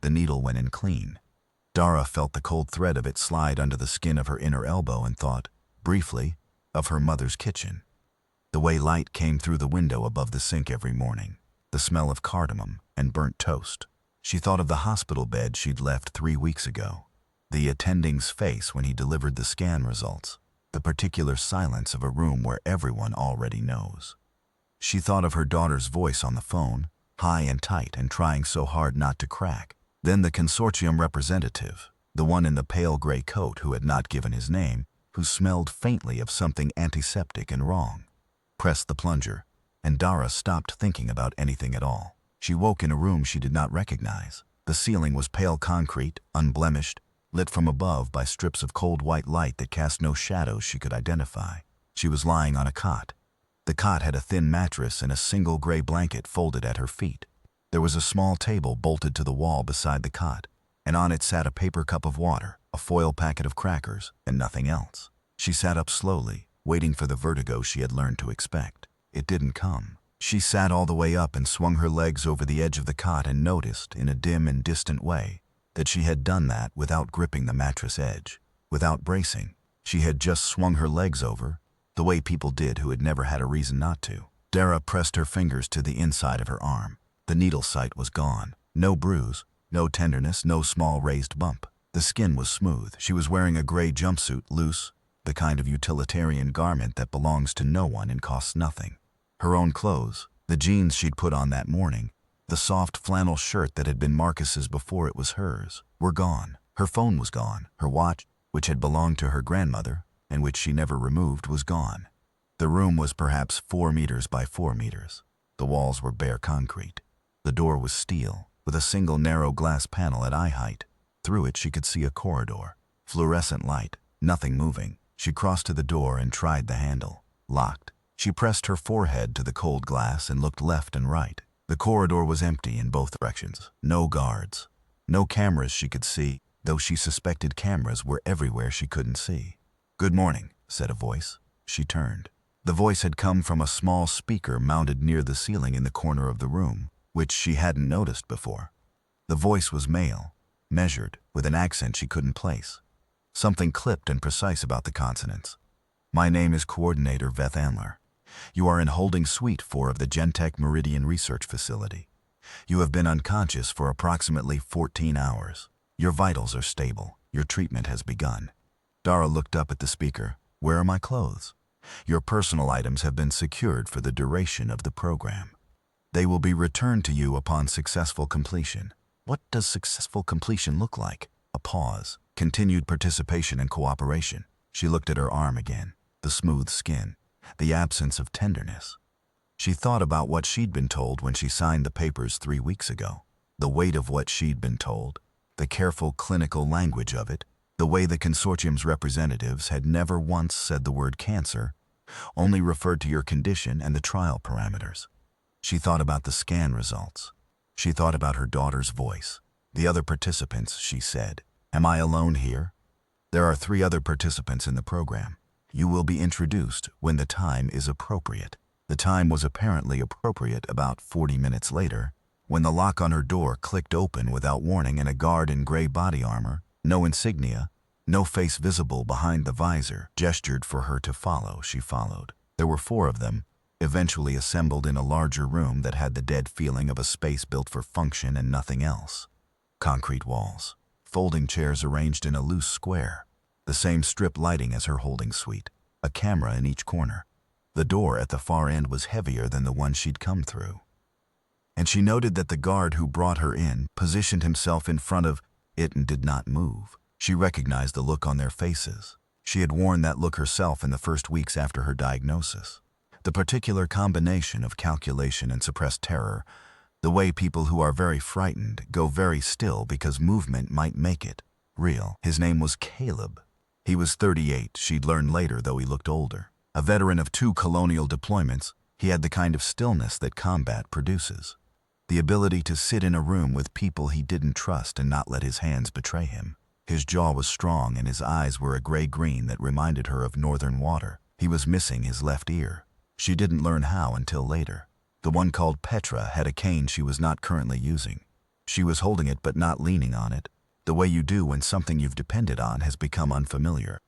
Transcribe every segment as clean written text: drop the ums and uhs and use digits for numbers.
The needle went in clean. Dara felt the cold thread of it slide under the skin of her inner elbow and thought, briefly, of her mother's kitchen. The way light came through the window above the sink every morning, the smell of cardamom and burnt toast. She thought of the hospital bed she'd left 3 weeks ago, the attending's face when he delivered the scan results, the particular silence of a room where everyone already knows. She thought of her daughter's voice on the phone, high and tight and trying so hard not to crack. Then the consortium representative, the one in the pale gray coat who had not given his name, who smelled faintly of something antiseptic and wrong, pressed the plunger, and Dara stopped thinking about anything at all. She woke in a room she did not recognize. The ceiling was pale concrete, unblemished, lit from above by strips of cold white light that cast no shadows she could identify. She was lying on a cot. The cot had a thin mattress and a single gray blanket folded at her feet. There was a small table bolted to the wall beside the cot, and on it sat a paper cup of water, a foil packet of crackers, and nothing else. She sat up slowly, waiting for the vertigo she had learned to expect. It didn't come. She sat all the way up and swung her legs over the edge of the cot and noticed, in a dim and distant way, that she had done that without gripping the mattress edge, without bracing. She had just swung her legs over, the way people did who had never had a reason not to. Dara pressed her fingers to the inside of her arm. The needle site was gone. No bruise, no tenderness, no small raised bump. The skin was smooth. She was wearing a gray jumpsuit, loose, the kind of utilitarian garment that belongs to no one and costs nothing. Her own clothes, the jeans she'd put on that morning, the soft flannel shirt that had been Marcus's before it was hers, were gone. Her phone was gone. Her watch, which had belonged to her grandmother, and which she never removed, was gone. The room was perhaps 4 meters by 4 meters. The walls were bare concrete. The door was steel, with a single narrow glass panel at eye height. Through it she could see a corridor. Fluorescent light, nothing moving. She crossed to the door and tried the handle. Locked. She pressed her forehead to the cold glass and looked left and right. The corridor was empty in both directions. No guards. No cameras she could see, though she suspected cameras were everywhere she couldn't see. "Good morning," said a voice. She turned. The voice had come from a small speaker mounted near the ceiling in the corner of the room, which she hadn't noticed before. The voice was male, measured, with an accent she couldn't place. Something clipped and precise about the consonants. "My name is Coordinator Veth Andler. You are in Holding Suite 4 of the Gentech Meridian Research Facility. You have been unconscious for approximately 14 hours. Your vitals are stable. Your treatment has begun." Dara looked up at the speaker. "Where are my clothes? Your personal items have been secured for the duration of the program. They will be returned to you upon successful completion." What does successful completion look like? A pause. Continued participation and cooperation. She looked at her arm again. The smooth skin. The absence of tenderness. She thought about what she'd been told when she signed the papers 3 weeks ago. The weight of what she'd been told. The careful clinical language of it. The way the consortium's representatives had never once said the word cancer, only referred to your condition and the trial parameters. She thought about the scan results. She thought about her daughter's voice. "The other participants," she said. "Am I alone here?" "There are 3 other participants in the program. You will be introduced when the time is appropriate." The time was apparently appropriate about 40 minutes later, when the lock on her door clicked open without warning and a guard in gray body armor, no insignia, no face visible behind the visor, gestured for her to follow. She followed. There were 4 of them, eventually assembled in a larger room that had the dead feeling of a space built for function and nothing else. Concrete walls. Folding chairs arranged in a loose square. The same strip lighting as her holding suite. A camera in each corner. The door at the far end was heavier than the one she'd come through. And she noted that the guard who brought her in positioned himself in front of it and did not move. She recognized the look on their faces. She had worn that look herself in the first weeks after her diagnosis. The particular combination of calculation and suppressed terror, the way people who are very frightened go very still because movement might make it real. His name was Caleb. He was 38, she'd learn later, though he looked older. A veteran of 2 colonial deployments, he had the kind of stillness that combat produces. The ability to sit in a room with people he didn't trust and not let his hands betray him. His jaw was strong and his eyes were a gray-green that reminded her of northern water. He was missing his left ear. She didn't learn how until later. The one called Petra had a cane she was not currently using. She was holding it but not leaning on it, the way you do when something you've depended on has become unfamiliar.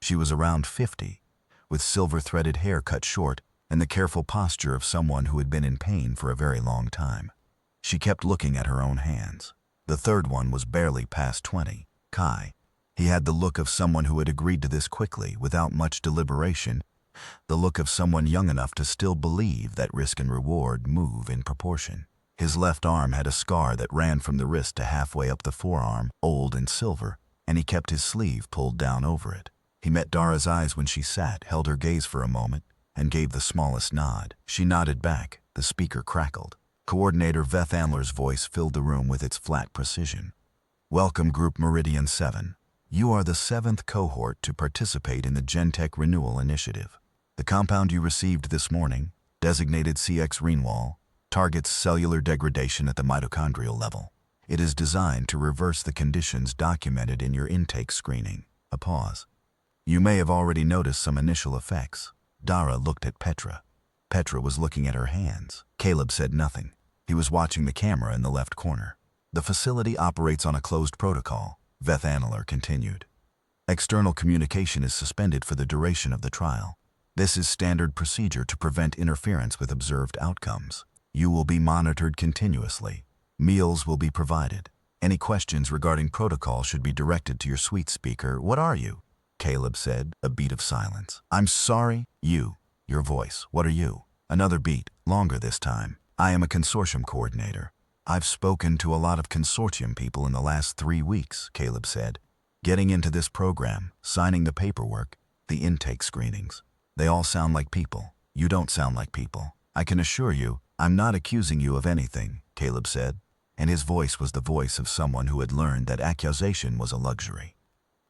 She was around 50, with silver-threaded hair cut short and the careful posture of someone who had been in pain for a very long time. She kept looking at her own hands. The third one was barely past 20, Kai. He had the look of someone who had agreed to this quickly, without much deliberation, the look of someone young enough to still believe that risk and reward move in proportion. His left arm had a scar that ran from the wrist to halfway up the forearm, old and silver, and he kept his sleeve pulled down over it. He met Dara's eyes when she sat, held her gaze for a moment, and gave the smallest nod. She nodded back. The speaker crackled. Coordinator Veth Andler's voice filled the room with its flat precision. Welcome, Group Meridian 7. You are the 7th cohort to participate in the Gentech Renewal Initiative. The compound you received this morning, designated CX Renewal, targets cellular degradation at the mitochondrial level. It is designed to reverse the conditions documented in your intake screening. A pause. You may have already noticed some initial effects. Dara looked at Petra. Petra was looking at her hands. Caleb said nothing. He was watching the camera in the left corner. The facility operates on a closed protocol, Veth Andler continued. External communication is suspended for the duration of the trial. This is standard procedure to prevent interference with observed outcomes. You will be monitored continuously. Meals will be provided. Any questions regarding protocol should be directed to your suite speaker. What are you? Caleb said, a beat of silence. I'm sorry, you. Your voice. What are you? Another beat, longer this time. I am a consortium coordinator. I've spoken to a lot of consortium people in the last 3 weeks, Caleb said. Getting into this program, signing the paperwork, the intake screenings. They all sound like people. You don't sound like people. I can assure you, I'm not accusing you of anything, Caleb said, and his voice was the voice of someone who had learned that accusation was a luxury.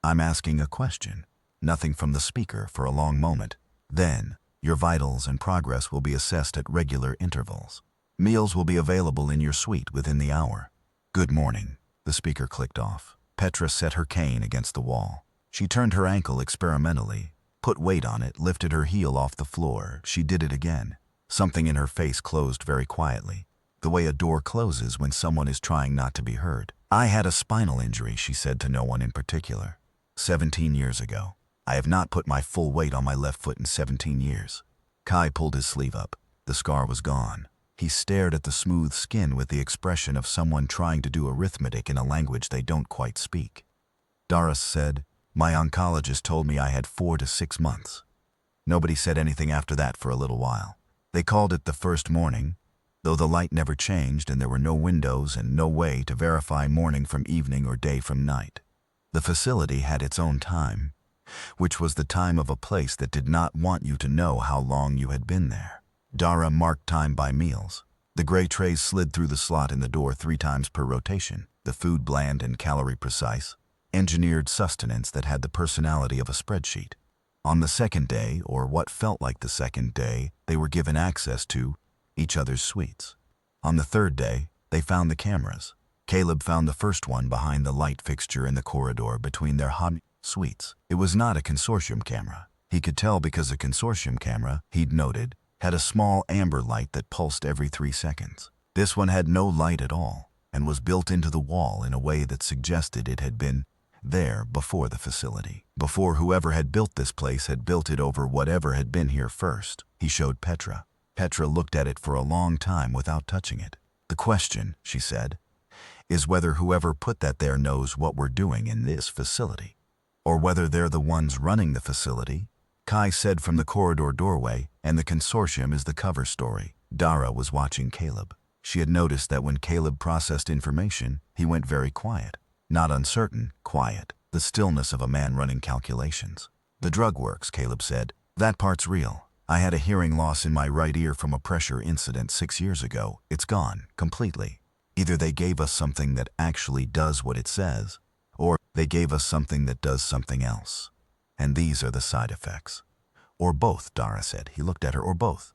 I'm asking a question. Nothing from the speaker for a long moment. Then, your vitals and progress will be assessed at regular intervals. Meals will be available in your suite within the hour. Good morning. The speaker clicked off. Petra set her cane against the wall. She turned her ankle experimentally, put weight on it, lifted her heel off the floor. She did it again. Something in her face closed very quietly, the way a door closes when someone is trying not to be heard. I had a spinal injury, she said to no one in particular. 17 years ago. I have not put my full weight on my left foot in 17 years. Kai pulled his sleeve up. The scar was gone. He stared at the smooth skin with the expression of someone trying to do arithmetic in a language they don't quite speak. Doris said, my oncologist told me I had 4 to 6 months. Nobody said anything after that for a little while. They called it the first morning, though the light never changed and there were no windows and no way to verify morning from evening or day from night. The facility had its own time, which was the time of a place that did not want you to know how long you had been there. Dara marked time by meals. The gray trays slid through the slot in the door 3 times per rotation, the food bland and calorie precise, engineered sustenance that had the personality of a spreadsheet. On the second day, or what felt like the second day, they were given access to each other's suites. On the third day, they found the cameras. Caleb found the first one behind the light fixture in the corridor between their hot suites. It was not a consortium camera. He could tell because a consortium camera, he'd noted, had a small amber light that pulsed every 3 seconds. This one had no light at all, and was built into the wall in a way that suggested it had been there before the facility. Before whoever had built this place had built it over whatever had been here first. He showed Petra. Petra looked at it for a long time without touching it. The question, she said, is whether whoever put that there knows what we're doing in this facility, or whether they're the ones running the facility. Kai said from the corridor doorway, and the consortium is the cover story. Dara was watching Caleb. She had noticed that when Caleb processed information, he went very quiet. Not uncertain, quiet, the stillness of a man running calculations. The drug works, Caleb said. That part's real. I had a hearing loss in my right ear from a pressure incident 6 years ago. It's gone, completely. Either they gave us something that actually does what it says, or they gave us something that does something else. And these are the side effects. Or both, Dara said. He looked at her, or both.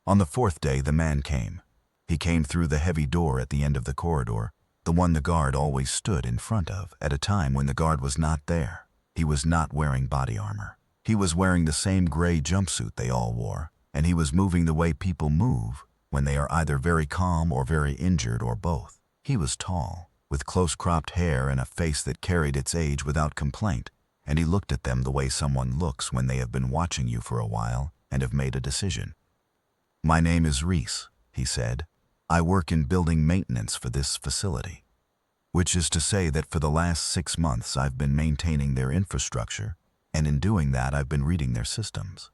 On the 4th day, the man came. He came through the heavy door at the end of the corridor, the one the guard always stood in front of, at a time when the guard was not there. He was not wearing body armor. He was wearing the same gray jumpsuit they all wore, and he was moving the way people move when they are either very calm or very injured or both. He was tall, with close-cropped hair and a face that carried its age without complaint, and he looked at them the way someone looks when they have been watching you for a while and have made a decision. "My name is Reese," he said. "I work in building maintenance for this facility. Which is to say that for the last 6 months I've been maintaining their infrastructure, and in doing that I've been reading their systems."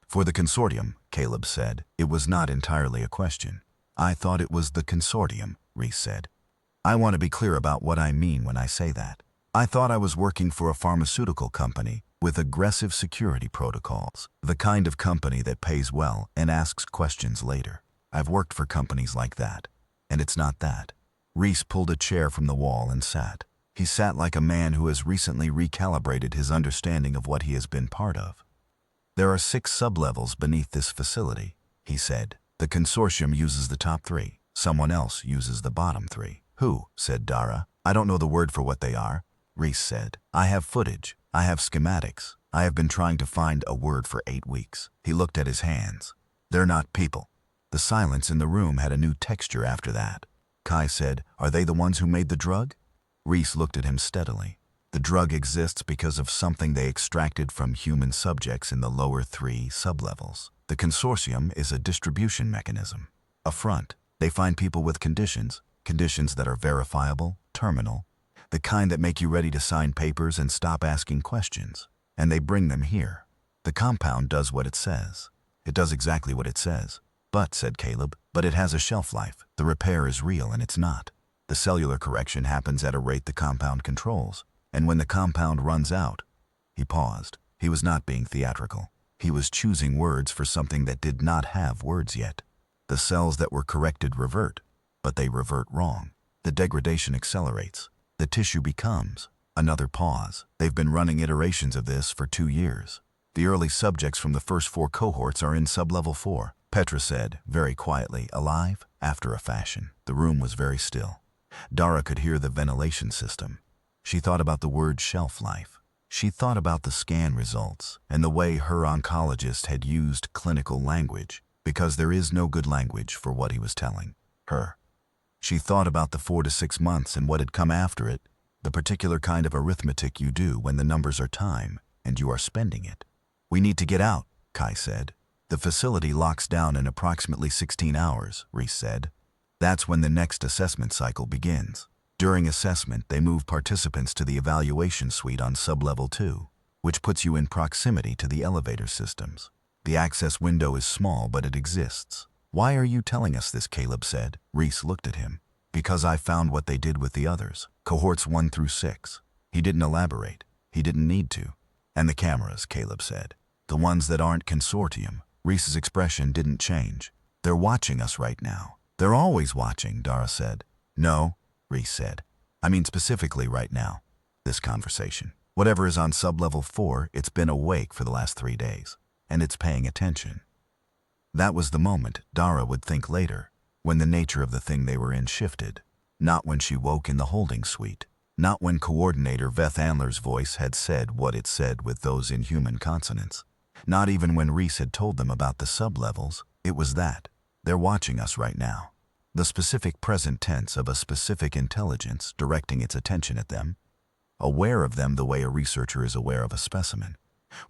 "For the consortium," Caleb said. It was not entirely a question. "I thought it was the consortium," Reese said. "I want to be clear about what I mean when I say that. I thought I was working for a pharmaceutical company with aggressive security protocols, the kind of company that pays well and asks questions later. I've worked for companies like that, and it's not that." Reese pulled a chair from the wall and sat. He sat like a man who has recently recalibrated his understanding of what he has been part of. "There are 6 sublevels beneath this facility," he said. "The consortium uses the top 3. Someone else uses the bottom 3. "Who?" said Dara. "I don't know the word for what they are," Reese said. "I have footage. I have schematics. I have been trying to find a word for 8 weeks. He looked at his hands. "They're not people." The silence in the room had a new texture after that. Kai said, "Are they the ones who made the drug?" Reese looked at him steadily. "The drug exists because of something they extracted from human subjects in the lower 3 sublevels. The consortium is a distribution mechanism, a front. They find people with conditions that are verifiable, terminal, the kind that make you ready to sign papers and stop asking questions, and they bring them here. The compound does what it says. It does exactly what it says. But," said Caleb, "but it has a shelf life. The repair is real and it's not. The cellular correction happens at a rate the compound controls, and when the compound runs out..." He paused. He was not being theatrical. He was choosing words for something that did not have words yet. The cells that were corrected revert, but they revert wrong. The degradation accelerates. The tissue becomes... Another pause. "They've been running iterations of this for 2 years. The early subjects from the first 4 cohorts are in sublevel 4. Petra said, very quietly, "Alive?" After a fashion. The room was very still. Dara could hear the ventilation system. She thought about the word shelf life. She thought about the scan results and the way her oncologist had used clinical language, because there is no good language for what he was telling her. She thought about the 4 to 6 months and what had come after it, the particular kind of arithmetic you do when the numbers are time and you are spending it. "We need to get out," Kai said. "The facility locks down in approximately 16 hours, Reese said. "That's when the next assessment cycle begins. During assessment, they move participants to the evaluation suite on sublevel 2, which puts you in proximity to the elevator systems. The access window is small, but it exists." "Why are you telling us this?" Caleb said. Reese looked at him. "Because I found what they did with the others, cohorts 1 through 6. He didn't elaborate. He didn't need to. "And the cameras," Caleb said. "The ones that aren't consortium." Reese's expression didn't change. "They're watching us right now." "They're always watching," Dara said. "No," Reese said. "I mean specifically right now. This conversation. Whatever is on sublevel 4, it's been awake for the last 3 days, and it's paying attention." That was the moment, Dara would think later, when the nature of the thing they were in shifted. Not when she woke in the holding suite. Not when Coordinator Veth Andler's voice had said what it said with those inhuman consonants. Not even when Reese had told them about the sublevels. It was that. They're watching us right now. The specific present tense of a specific intelligence directing its attention at them. Aware of them the way a researcher is aware of a specimen.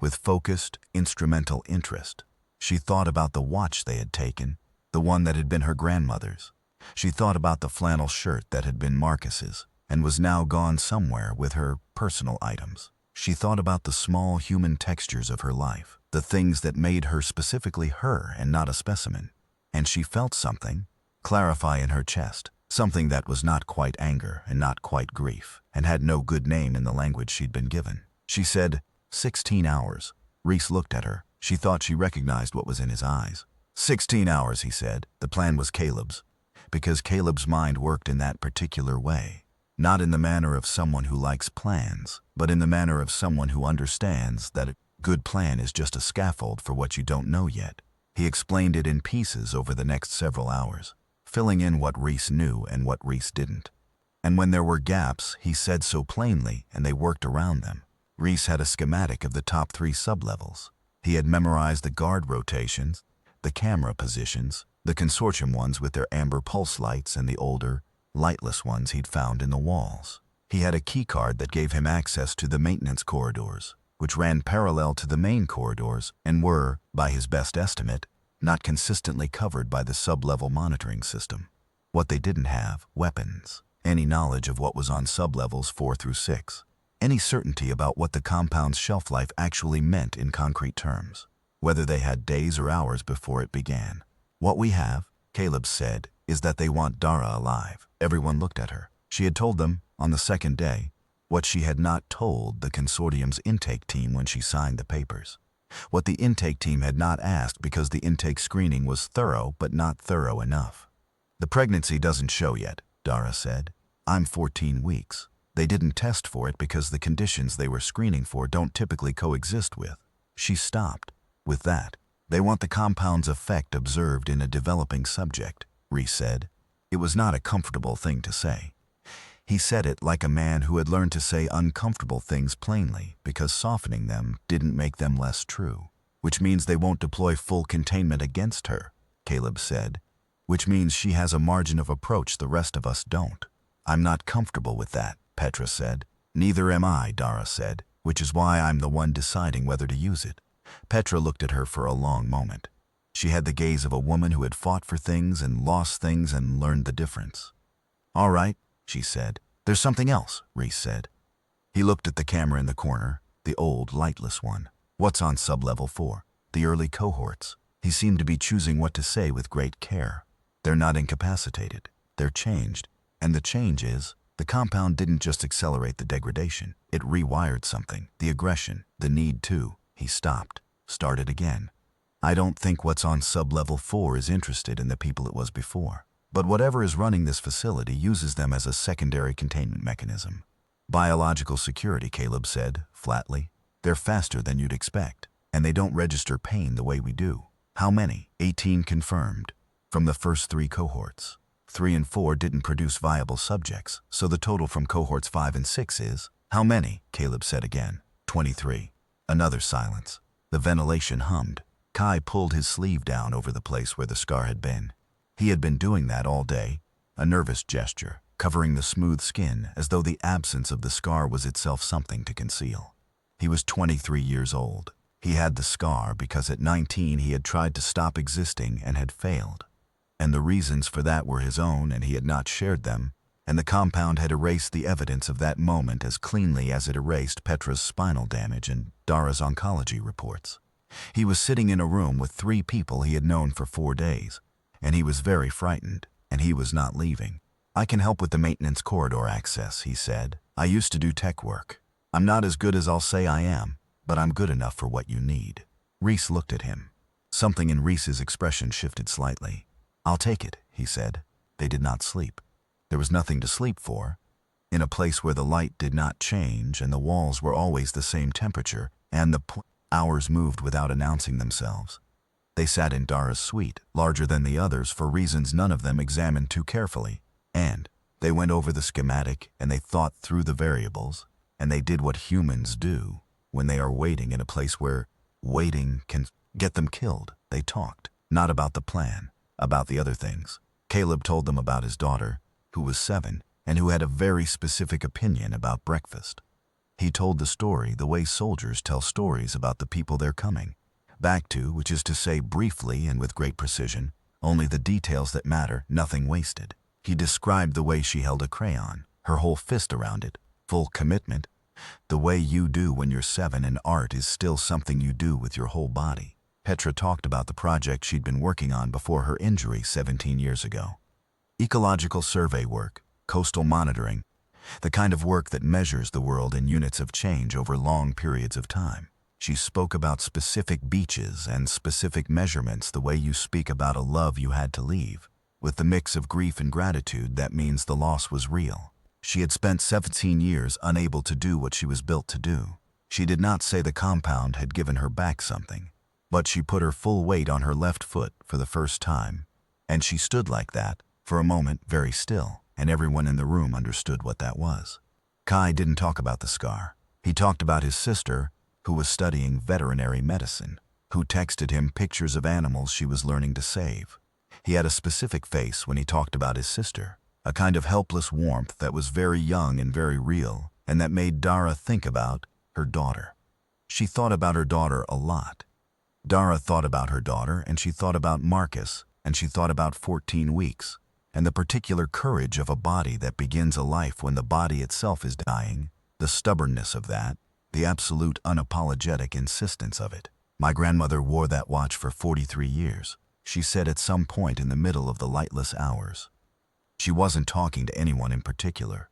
With focused, instrumental interest. She thought about the watch they had taken, the one that had been her grandmother's. She thought about the flannel shirt that had been Marcus's and was now gone somewhere with her personal items. She thought about the small human textures of her life, the things that made her specifically her and not a specimen. And she felt something clarify in her chest, something that was not quite anger and not quite grief, and had no good name in the language she'd been given. She said, 16 hours. Reese looked at her. She thought she recognized what was in his eyes. 16 hours, he said. The plan was Caleb's, because Caleb's mind worked in that particular way. Not in the manner of someone who likes plans, but in the manner of someone who understands that a good plan is just a scaffold for what you don't know yet. He explained it in pieces over the next several hours, filling in what Reese knew and what Reese didn't. And when there were gaps, he said so plainly, and they worked around them. Reese had a schematic of the top 3 sublevels. He had memorized the guard rotations, the camera positions, the consortium ones with their amber pulse lights and the older, lightless ones he'd found in the walls. He had a keycard that gave him access to the maintenance corridors, which ran parallel to the main corridors and were, by his best estimate, not consistently covered by the sub-level monitoring system. What they didn't have, weapons, any knowledge of what was on sub-levels 4 through 6, any certainty about what the compound's shelf life actually meant in concrete terms, whether they had days or hours before it began. What we have, Caleb said, is that they want Dara alive. Everyone looked at her. She had told them, on the second day, what she had not told the consortium's intake team when she signed the papers. What the intake team had not asked because the intake screening was thorough but not thorough enough. The pregnancy doesn't show yet, Dara said. I'm 14 weeks. They didn't test for it because the conditions they were screening for don't typically coexist with. She stopped. With that, they want the compound's effect observed in a developing subject, Reese said. It was not a comfortable thing to say. He said it like a man who had learned to say uncomfortable things plainly because softening them didn't make them less true. Which means they won't deploy full containment against her, Caleb said. Which means she has a margin of approach the rest of us don't. I'm not comfortable with that, Petra said. Neither am I, Dara said, which is why I'm the one deciding whether to use it. Petra looked at her for a long moment. She had the gaze of a woman who had fought for things and lost things and learned the difference. All right, she said. There's something else, Reese said. He looked at the camera in the corner, the old, lightless one. What's on sub-level 4? The early cohorts. He seemed to be choosing what to say with great care. They're not incapacitated. They're changed. And the change is, the compound didn't just accelerate the degradation. It rewired something. The aggression, the need to. He stopped. Started again. I don't think what's on sub-level 4 is interested in the people it was before. But whatever is running this facility uses them as a secondary containment mechanism. Biological security, Caleb said, flatly. They're faster than you'd expect, and they don't register pain the way we do. How many? 18 confirmed. From the first 3 cohorts. 3 and 4 didn't produce viable subjects, so the total from cohorts 5 and 6 is, how many? Caleb said again. 23. Another silence. The ventilation hummed. Kai pulled his sleeve down over the place where the scar had been. He had been doing that all day, a nervous gesture, covering the smooth skin as though the absence of the scar was itself something to conceal. He was 23 years old. He had the scar because at 19 he had tried to stop existing and had failed. And the reasons for that were his own and he had not shared them, and the compound had erased the evidence of that moment as cleanly as it erased Petra's spinal damage and Dara's oncology reports. He was sitting in a room with 3 people he had known for 4 days, and he was very frightened, and he was not leaving. I can help with the maintenance corridor access, he said. I used to do tech work. I'm not as good as I'll say I am, but I'm good enough for what you need. Reese looked at him. Something in Reese's expression shifted slightly. I'll take it, he said. They did not sleep. There was nothing to sleep for. In a place where the light did not change and the walls were always the same temperature, and the hours moved without announcing themselves. They sat in Dara's suite, larger than the others for reasons none of them examined too carefully, and they went over the schematic and they thought through the variables, and they did what humans do when they are waiting in a place where waiting can get them killed. They talked, not about the plan, about the other things. Caleb told them about his daughter, who was 7, and who had a very specific opinion about breakfast. He told the story the way soldiers tell stories about the people they're coming back to, which is to say briefly and with great precision, only the details that matter, nothing wasted. He described the way she held a crayon, her whole fist around it, full commitment, the way you do when you're 7 and art is still something you do with your whole body. Petra talked about the project she'd been working on before her injury 17 years ago. Ecological survey work, coastal monitoring, the kind of work that measures the world in units of change over long periods of time. She spoke about specific beaches and specific measurements the way you speak about a love you had to leave. With the mix of grief and gratitude, that means the loss was real. She had spent 17 years unable to do what she was built to do. She did not say the compound had given her back something, but she put her full weight on her left foot for the first time, and she stood like that, for a moment very still, and everyone in the room understood what that was. Kai didn't talk about the scar. He talked about his sister, who was studying veterinary medicine, who texted him pictures of animals she was learning to save. He had a specific face when he talked about his sister, a kind of helpless warmth that was very young and very real, and that made Dara think about her daughter. She thought about her daughter a lot. Dara thought about her daughter, and she thought about Marcus, and she thought about 14 weeks, and the particular courage of a body that begins a life when the body itself is dying, the stubbornness of that, the absolute unapologetic insistence of it. My grandmother wore that watch for 43 years, she said at some point in the middle of the lightless hours. She wasn't talking to anyone in particular.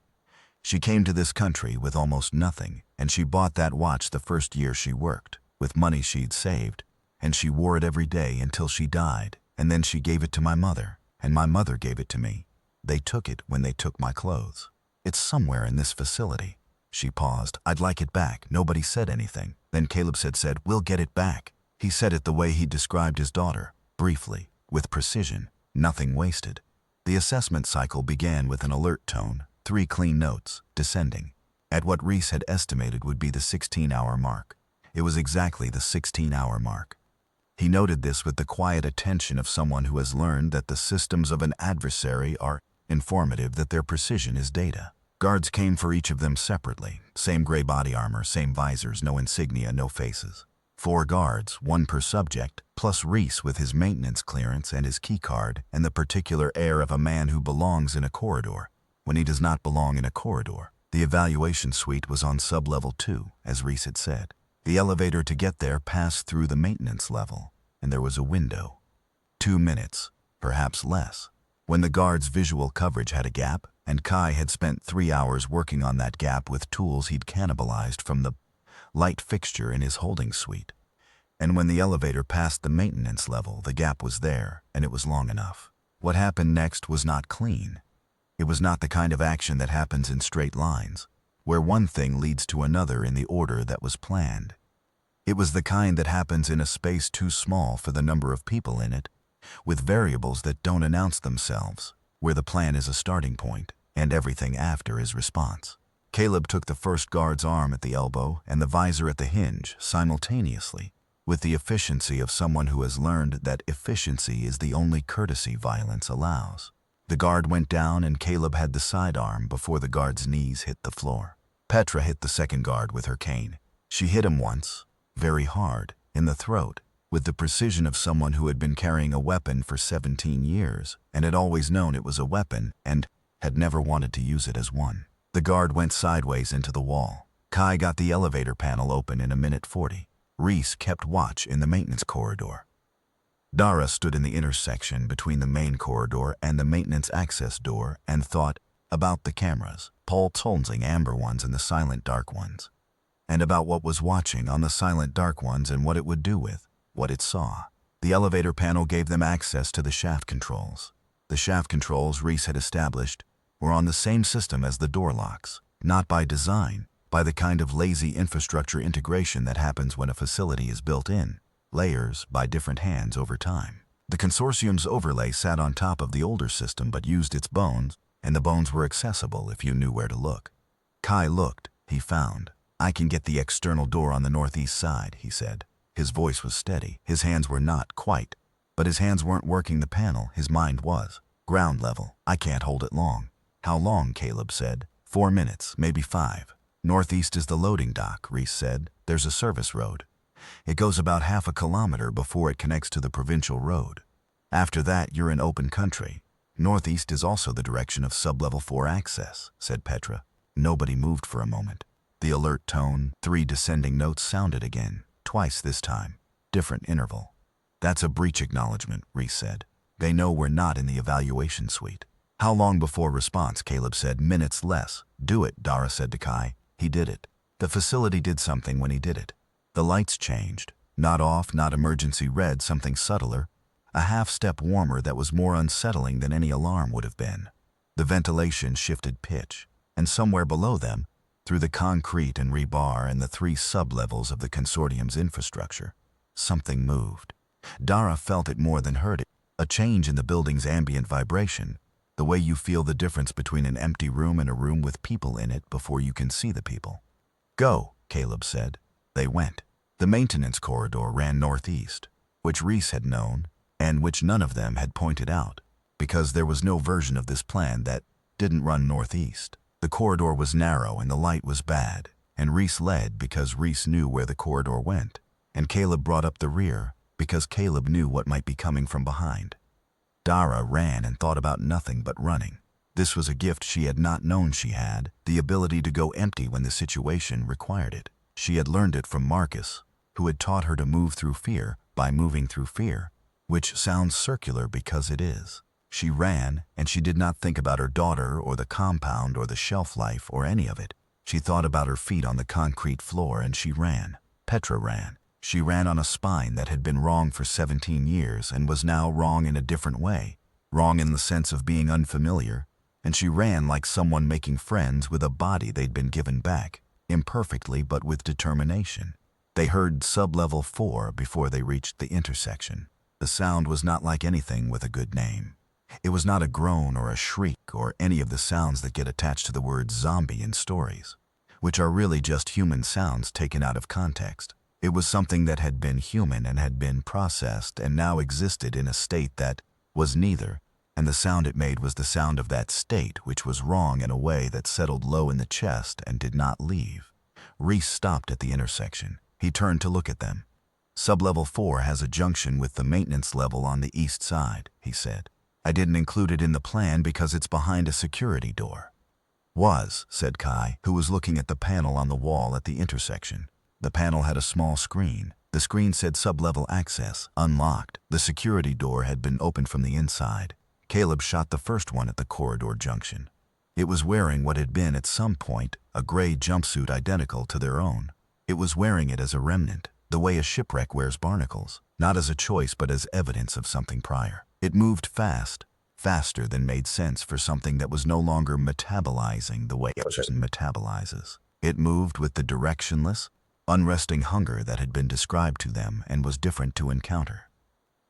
She came to this country with almost nothing, and she bought that watch the first year she worked, with money she'd saved, and she wore it every day until she died, and then she gave it to my mother, and my mother gave it to me. They took it when they took my clothes. It's somewhere in this facility. She paused. I'd like it back. Nobody said anything. Then Caleb said, we'll get it back. He said it the way he described his daughter, briefly, with precision, nothing wasted. The assessment cycle began with an alert tone, 3 clean notes, descending, at what Reese had estimated would be the 16-hour mark. It was exactly the 16-hour mark. He noted this with the quiet attention of someone who has learned that the systems of an adversary are informative, that their precision is data. Guards came for each of them separately. Same gray body armor, same visors, no insignia, no faces. 4 guards, 1 per subject, plus Reese with his maintenance clearance and his key card, and the particular air of a man who belongs in a corridor, when he does not belong in a corridor. The evaluation suite was on sub-level 2, as Reese had said. The elevator to get there passed through the maintenance level, and there was a window. 2 minutes, perhaps less, when the guard's visual coverage had a gap, and Kai had spent 3 hours working on that gap with tools he'd cannibalized from the light fixture in his holding suite. And when the elevator passed the maintenance level, the gap was there, and it was long enough. What happened next was not clean. It was not the kind of action that happens in straight lines, where one thing leads to another in the order that was planned. It was the kind that happens in a space too small for the number of people in it, with variables that don't announce themselves, where the plan is a starting point, and everything after is response. Caleb took the first guard's arm at the elbow and the visor at the hinge simultaneously, with the efficiency of someone who has learned that efficiency is the only courtesy violence allows. The guard went down and Caleb had the sidearm before the guard's knees hit the floor. Petra hit the second guard with her cane. She hit him once, very hard, in the throat, with the precision of someone who had been carrying a weapon for 17 years and had always known it was a weapon and had never wanted to use it as one. The guard went sideways into the wall. Kai got the elevator panel open in 1:40. Reese kept watch in the maintenance corridor. Dara stood in the intersection between the main corridor and the maintenance access door and thought about the cameras, Paul Tolzing amber ones and the silent dark ones, and about what was watching on the silent dark ones and what it would do with what it saw. The elevator panel gave them access to the shaft controls. The shaft controls Reese had established were on the same system as the door locks, not by design, by the kind of lazy infrastructure integration that happens when a facility is built in, layers by different hands over time. The consortium's overlay sat on top of the older system but used its bones, and the bones were accessible if you knew where to look. Kai looked. He found. I can get the external door on the northeast side, he said. His voice was steady. His hands were not quite, but his hands weren't working the panel, his mind was. Ground level. I can't hold it long. How long? Caleb said. 4 minutes, maybe 5. Northeast is the loading dock, Reese said. There's a service road. It goes about half a kilometer before it connects to the provincial road. After that, you're in open country. Northeast is also the direction of sub-level 4 access, said Petra. Nobody moved for a moment. The alert tone, 3 descending notes sounded again, twice this time, different interval. That's a breach acknowledgement, Reese said. They know we're not in the evaluation suite. How long before response? Caleb said. Minutes less. Do it, Dara said to Kai. He did it. The facility did something when he did it. The lights changed. Not off, not emergency red, something subtler. A half-step warmer that was more unsettling than any alarm would have been. The ventilation shifted pitch, and somewhere below them, through the concrete and rebar and the 3 sub-levels of the consortium's infrastructure, something moved. Dara felt it more than heard it. A change in the building's ambient vibration, the way you feel the difference between an empty room and a room with people in it before you can see the people. Go, Caleb said. They went. The maintenance corridor ran northeast, which Reese had known, and which none of them had pointed out, because there was no version of this plan that didn't run northeast. The corridor was narrow and the light was bad, and Reese led because Reese knew where the corridor went, and Caleb brought up the rear because Caleb knew what might be coming from behind. Dara ran and thought about nothing but running. This was a gift she had not known she had, the ability to go empty when the situation required it. She had learned it from Marcus, who had taught her to move through fear by moving through fear, which sounds circular because it is. She ran, and she did not think about her daughter or the compound or the shelf life or any of it. She thought about her feet on the concrete floor, and she ran. Petra ran. She ran on a spine that had been wrong for 17 years and was now wrong in a different way, wrong in the sense of being unfamiliar, and she ran like someone making friends with a body they'd been given back, imperfectly but with determination. They heard sub-level 4 before they reached the intersection. The sound was not like anything with a good name. It was not a groan or a shriek or any of the sounds that get attached to the word zombie in stories, which are really just human sounds taken out of context. It was something that had been human and had been processed and now existed in a state that was neither, and the sound it made was the sound of that state, which was wrong in a way that settled low in the chest and did not leave. Reese stopped at the intersection. He turned to look at them. Sub-level 4 has a junction with the maintenance level on the east side, he said. I didn't include it in the plan because it's behind a security door. Said Kai, who was looking at the panel on the wall at the intersection. The panel had a small screen. The screen said sub-level access, unlocked. The security door had been opened from the inside. Caleb shot the first one at the corridor junction. It was wearing what had been at some point a gray jumpsuit identical to their own. It was wearing it as a remnant, the way a shipwreck wears barnacles, not as a choice but as evidence of something prior. It moved fast, faster than made sense for something that was no longer metabolizing the way it metabolizes. It moved with the directionless, unresting hunger that had been described to them and was different to encounter.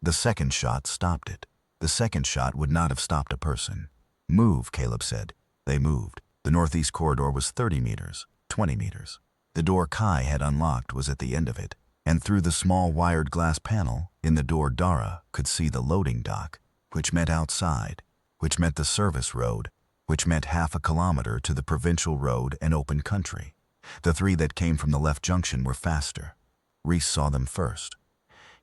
The second shot stopped it. The second shot would not have stopped a person. Move, Caleb said. They moved. The northeast corridor was 30 meters, 20 meters. The door Kai had unlocked was at the end of it, and through the small wired glass panel in the door Dara could see the loading dock, which meant outside, which meant the service road, which meant half a kilometer to the provincial road and open country. The three that came from the left junction were faster. Reese saw them first.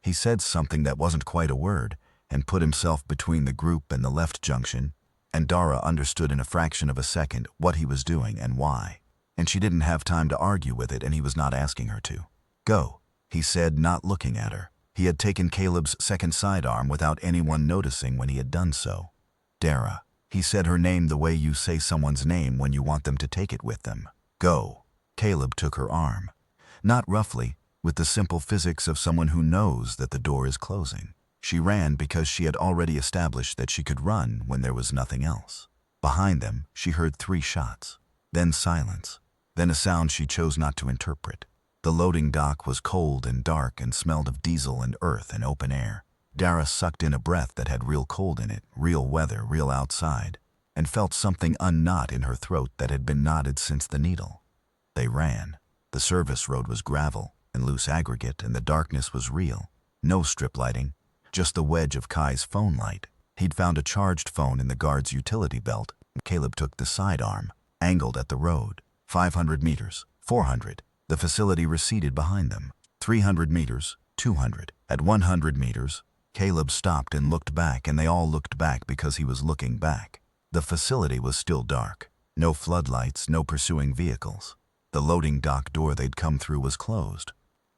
He said something that wasn't quite a word and put himself between the group and the left junction, and Dara understood in a fraction of a second what he was doing and why, and she didn't have time to argue with it, and he was not asking her to. Go, he said, not looking at her. He had taken Caleb's second sidearm without anyone noticing when he had done so. Dara. He said her name the way you say someone's name when you want them to take it with them. Go. Caleb took her arm. Not roughly, with the simple physics of someone who knows that the door is closing. She ran because she had already established that she could run when there was nothing else. Behind them, she heard 3 shots. Then silence. Then a sound she chose not to interpret. The loading dock was cold and dark and smelled of diesel and earth and open air. Dara sucked in a breath that had real cold in it, real weather, real outside, and felt something unknot in her throat that had been knotted since the needle. They ran. The service road was gravel and loose aggregate, and the darkness was real. No strip lighting, just the wedge of Kai's phone light. He'd found a charged phone in the guard's utility belt. Caleb took the sidearm, angled at the road. 500 meters, 400. The facility receded behind them. 300 meters, 200. At 100 meters, Caleb stopped and looked back, and they all looked back because he was looking back. The facility was still dark. No floodlights, no pursuing vehicles. The loading dock door they'd come through was closed.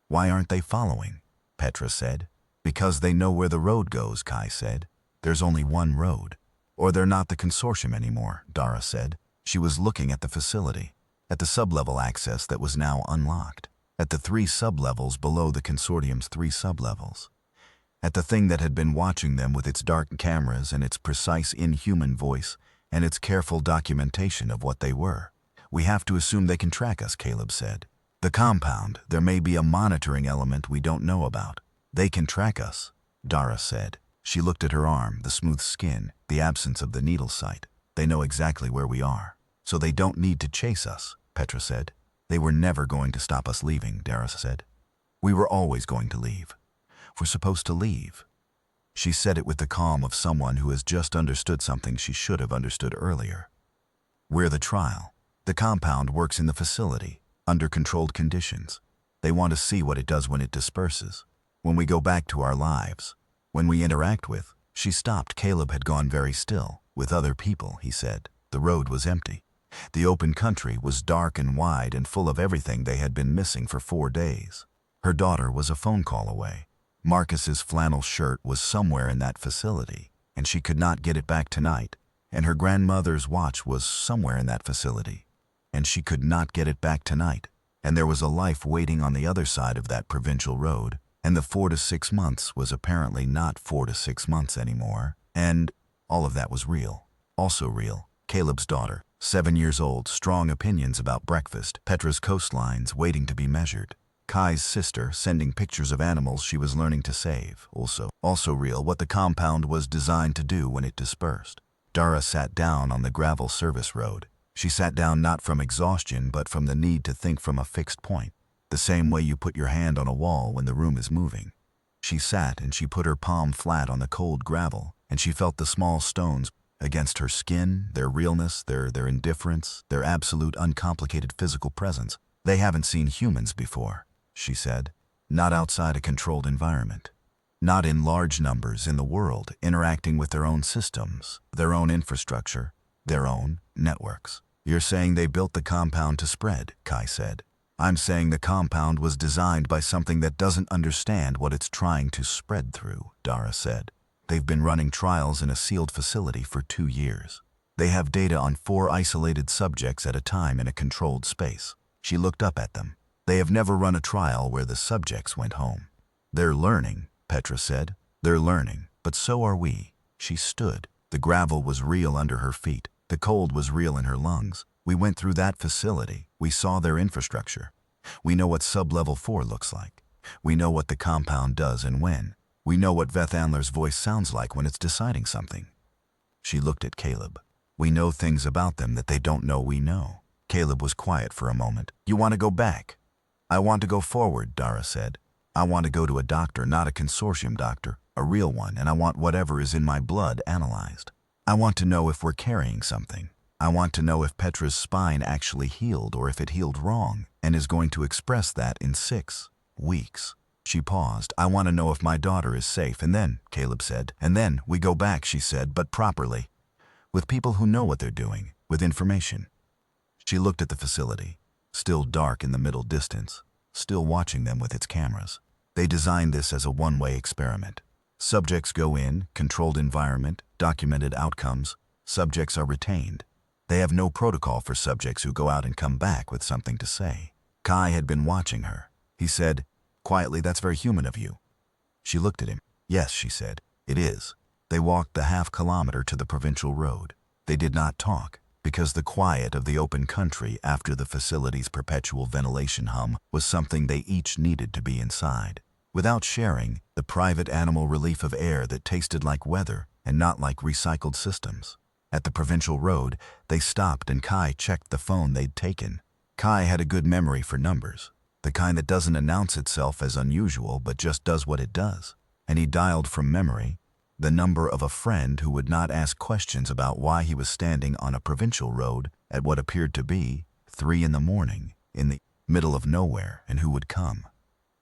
Why aren't they following? Petra said. Because they know where the road goes, Kai said. There's only one road. Or they're not the consortium anymore, Dara said. She was looking at the facility, at the sub-level access that was now unlocked, at the 3 sub-levels below the consortium's 3 sub-levels, at the thing that had been watching them with its dark cameras and its precise inhuman voice and its careful documentation of what they were. We have to assume they can track us, Caleb said. The compound, there may be a monitoring element we don't know about. They can track us, Dara said. She looked at her arm, the smooth skin, the absence of the needle site. They know exactly where we are, so they don't need to chase us, Petra said. They were never going to stop us leaving, Dara said. We were always going to leave. We're supposed to leave. She said it with the calm of someone who has just understood something she should have understood earlier. We're the trial. The compound works in the facility, under controlled conditions. They want to see what it does when it disperses. When we go back to our lives. When we interact with. She stopped. Caleb had gone very still. With other people, he said. The road was empty. The open country was dark and wide and full of everything they had been missing for 4 days. Her daughter was a phone call away. Marcus's flannel shirt was somewhere in that facility, and she could not get it back tonight. And her grandmother's watch was somewhere in that facility, and she could not get it back tonight. And there was a life waiting on the other side of that provincial road, and the 4 to 6 months was apparently not 4 to 6 months anymore. And all of that was real. Also real. Caleb's daughter, 7 years old, strong opinions about breakfast, Petra's coastlines waiting to be measured. Kai's sister sending pictures of animals she was learning to save. Also real, what the compound was designed to do when it dispersed. Dara sat down on the gravel service road. She sat down not from exhaustion but from the need to think from a fixed point, the same way you put your hand on a wall when the room is moving. She sat and she put her palm flat on the cold gravel, and she felt the small stones against her skin, their realness, their indifference, their absolute uncomplicated physical presence. They haven't seen humans before, she said. Not outside a controlled environment. Not in large numbers in the world, interacting with their own systems, their own infrastructure, their own networks. You're saying they built the compound to spread, Kai said. I'm saying the compound was designed by something that doesn't understand what it's trying to spread through, Dara said. They've been running trials in a sealed facility for 2 years. They have data on 4 isolated subjects at a time in a controlled space. She looked up at them. They have never run a trial where the subjects went home. They're learning, Petra said. They're learning, but so are we. She stood. The gravel was real under her feet. The cold was real in her lungs. We went through that facility. We saw their infrastructure. We know what sub-level 4 looks like. We know what the compound does and when. We know what Veth Andler's voice sounds like when it's deciding something. She looked at Caleb. We know things about them that they don't know we know. Caleb was quiet for a moment. You want to go back? I want to go forward, Dara said. I want to go to a doctor, not a consortium doctor, a real one, and I want whatever is in my blood analyzed. I want to know if we're carrying something. I want to know if Petra's spine actually healed or if it healed wrong and is going to express that in 6 weeks. She paused. I want to know if my daughter is safe. And then, Caleb said, and then we go back, she said, but properly. With people who know what they're doing, with information. She looked at the facility, still dark in the middle distance, still watching them with its cameras. They designed this as a one-way experiment. Subjects go in, controlled environment, documented outcomes. Subjects are retained. They have no protocol for subjects who go out and come back with something to say. Kai had been watching her. He said, quietly, that's very human of you. She looked at him. Yes, she said, it is. They walked the half-kilometer to the provincial road. They did not talk, because the quiet of the open country after the facility's perpetual ventilation hum was something they each needed to be inside. Without sharing, the private animal relief of air that tasted like weather and not like recycled systems. At the provincial road, they stopped and Kai checked the phone they'd taken. Kai had a good memory for numbers. The kind that doesn't announce itself as unusual but just does what it does. And he dialed from memory the number of a friend who would not ask questions about why he was standing on a provincial road at what appeared to be 3 in the morning in the middle of nowhere, and who would come.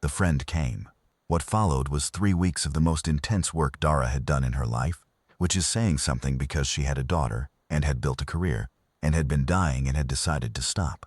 The friend came. What followed was 3 weeks of the most intense work Dara had done in her life, which is saying something because she had a daughter and had built a career and had been dying and had decided to stop.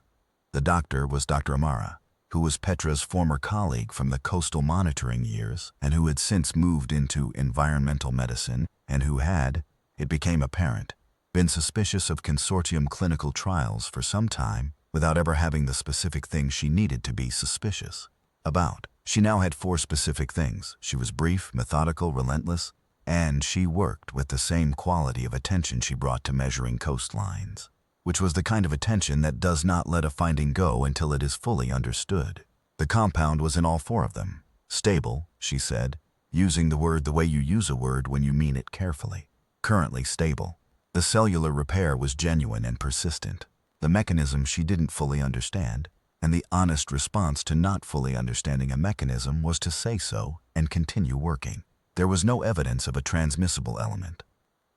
The doctor was Dr. Amara, who was Petra's former colleague from the coastal monitoring years and who had since moved into environmental medicine and who had, it became apparent, been suspicious of consortium clinical trials for some time without ever having the specific thing she needed to be suspicious about. She now had 4 specific things. She was brief, methodical, relentless, and she worked with the same quality of attention she brought to measuring coastlines, which was the kind of attention that does not let a finding go until it is fully understood. The compound was in all 4 of them. Stable, she said, using the word the way you use a word when you mean it carefully. Currently stable. The cellular repair was genuine and persistent. The mechanism she didn't fully understand, and the honest response to not fully understanding a mechanism was to say so and continue working. There was no evidence of a transmissible element.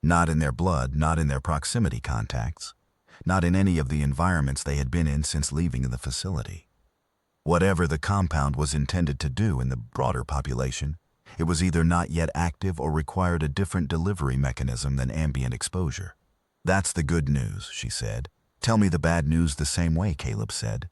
Not in their blood, not in their proximity contacts. not in any of the environments they had been in since leaving the facility. Whatever the compound was intended to do in the broader population, it was either not yet active or required a different delivery mechanism than ambient exposure. "That's the good news," she said. "Tell me the bad news the same way," Caleb said.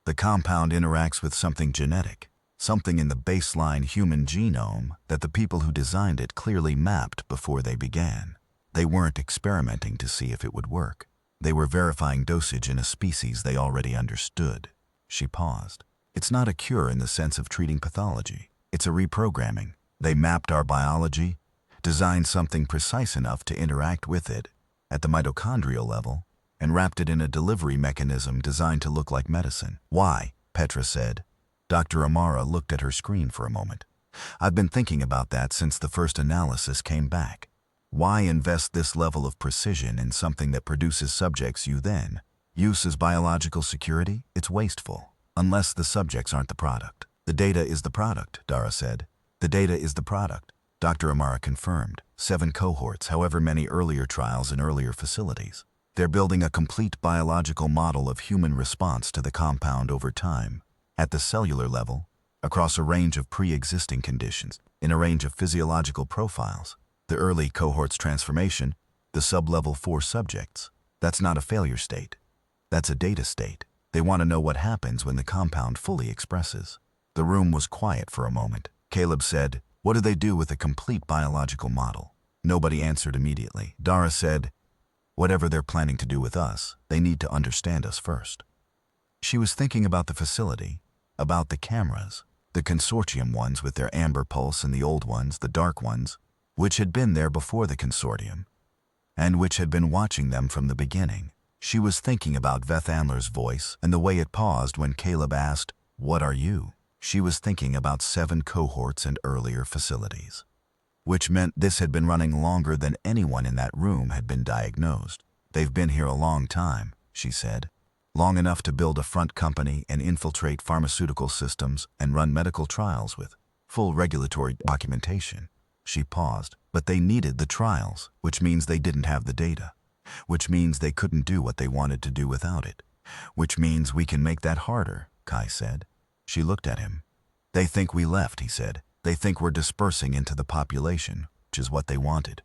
"The compound interacts with something genetic, something in the baseline human genome that the people who designed it clearly mapped before they began. They weren't experimenting to see if it would work. They were verifying dosage in a species they already understood." She paused. "It's not a cure in the sense of treating pathology. It's a reprogramming. They mapped our biology, designed something precise enough to interact with it at the mitochondrial level, and wrapped it in a delivery mechanism designed to look like medicine." "Why?" Petra said. Dr. Amara looked at her screen for a moment. "I've been thinking about that since the first analysis came back. Why invest this level of precision in something that produces subjects you then use as biological security? It's wasteful, unless the subjects aren't the product." "The data is the product," Dara said. "The data is the product," Dr. Amara confirmed. 7 cohorts, however many earlier trials in earlier facilities. They're building a complete biological model of human response to the compound over time, at the cellular level, across a range of pre-existing conditions, in a range of physiological profiles. The early cohort's transformation, the sub-level 4 subjects, that's not a failure state. That's a data state. They want to know what happens when the compound fully expresses. The room was quiet for a moment. Caleb said, "What do they do with a complete biological model?" Nobody answered immediately. Dara said, "Whatever they're planning to do with us, they need to understand us first." She was thinking about the facility, about the cameras, the consortium ones with their amber pulse and the old ones, the dark ones, which had been there before the consortium, and which had been watching them from the beginning. She was thinking about Veth Andler's voice and the way it paused when Caleb asked, "What are you?" She was thinking about 7 cohorts and earlier facilities, which meant this had been running longer than anyone in that room had been diagnosed. "They've been here a long time," she said. "Long enough to build a front company and infiltrate pharmaceutical systems and run medical trials with full regulatory documentation." She paused. "But they needed the trials, which means they didn't have the data, which means they couldn't do what they wanted to do without it, which means we can make that harder," Kai said. She looked at him. "They think we left," he said. "They think we're dispersing into the population, which is what they wanted.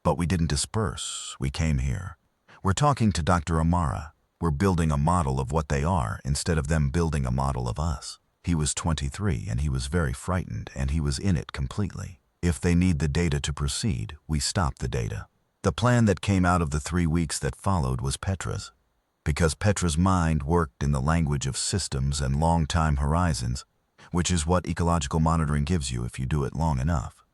But we didn't disperse. We came here. We're talking to Dr. Amara. We're building a model of what they are instead of them building a model of us." He was 23 and he was very frightened and he was in it completely. "If they need the data to proceed, we stop the data." The plan that came out of the 3 weeks that followed was Petra's. Because Petra's mind worked in the language of systems and long-time horizons, which is what ecological monitoring gives you if you do it long enough.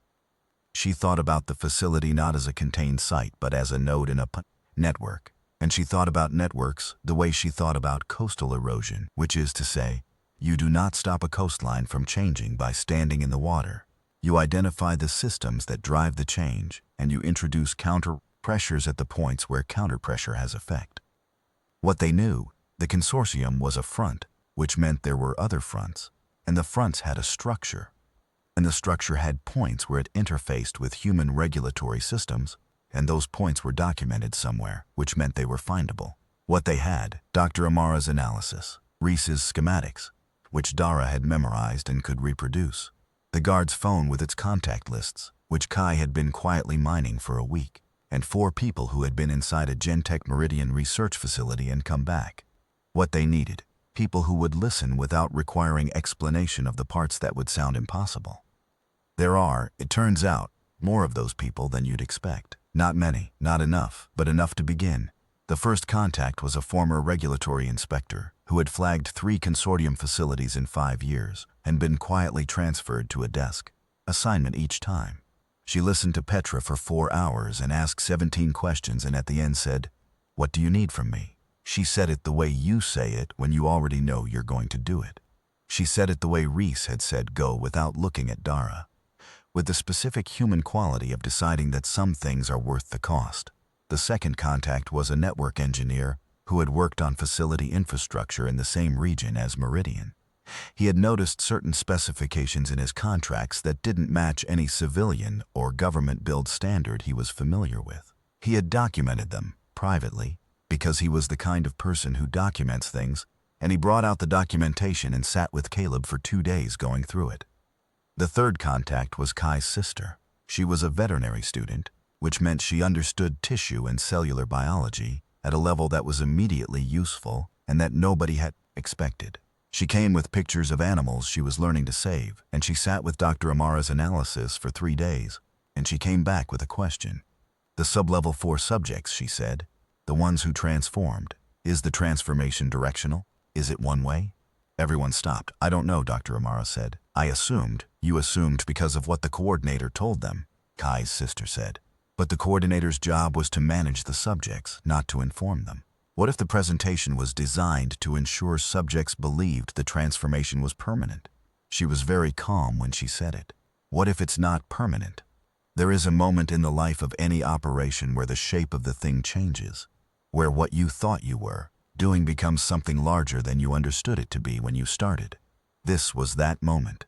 She thought about the facility not as a contained site, but as a node in a network. And she thought about networks the way she thought about coastal erosion, which is to say, you do not stop a coastline from changing by standing in the water. You identify the systems that drive the change, and you introduce counter pressures at the points where counter pressure has effect. What they knew, the consortium was a front, which meant there were other fronts, and the fronts had a structure, and the structure had points where it interfaced with human regulatory systems, and those points were documented somewhere, which meant they were findable. What they had, Dr. Amara's analysis, Reese's schematics, which Dara had memorized and could reproduce, the guard's phone with its contact lists, which Kai had been quietly mining for a week, and 4 people who had been inside a Gentech Meridian research facility and come back. What they needed, people who would listen without requiring explanation of the parts that would sound impossible. There are, it turns out, more of those people than you'd expect. Not many, not enough, but enough to begin. The first contact was a former regulatory inspector who had flagged 3 consortium facilities in 5 years and been quietly transferred to a desk assignment each time. She listened to Petra for 4 hours and asked 17 questions and at the end said, "What do you need from me?" She said it the way you say it when you already know you're going to do it. She said it the way Reese had said go without looking at Dara, with the specific human quality of deciding that some things are worth the cost. The second contact was a network engineer who had worked on facility infrastructure in the same region as Meridian. He had noticed certain specifications in his contracts that didn't match any civilian or government build standard he was familiar with. He had documented them, privately, because he was the kind of person who documents things, and he brought out the documentation and sat with Caleb for 2 days going through it. The third contact was Kai's sister. She was a veterinary student, which meant she understood tissue and cellular biology at a level that was immediately useful and that nobody had expected. She came with pictures of animals she was learning to save, and she sat with Dr. Amara's analysis for 3 days, and she came back with a question. The sub-level 4 subjects, she said, the ones who transformed, is the transformation directional? Is it one way? Everyone stopped. I don't know, Dr. Amara said. I assumed. You assumed because of what the coordinator told them, Kai's sister said. But the coordinator's job was to manage the subjects, not to inform them. What if the presentation was designed to ensure subjects believed the transformation was permanent? She was very calm when she said it. What if it's not permanent? There is a moment in the life of any operation where the shape of the thing changes, where what you thought you were doing becomes something larger than you understood it to be when you started. This was that moment.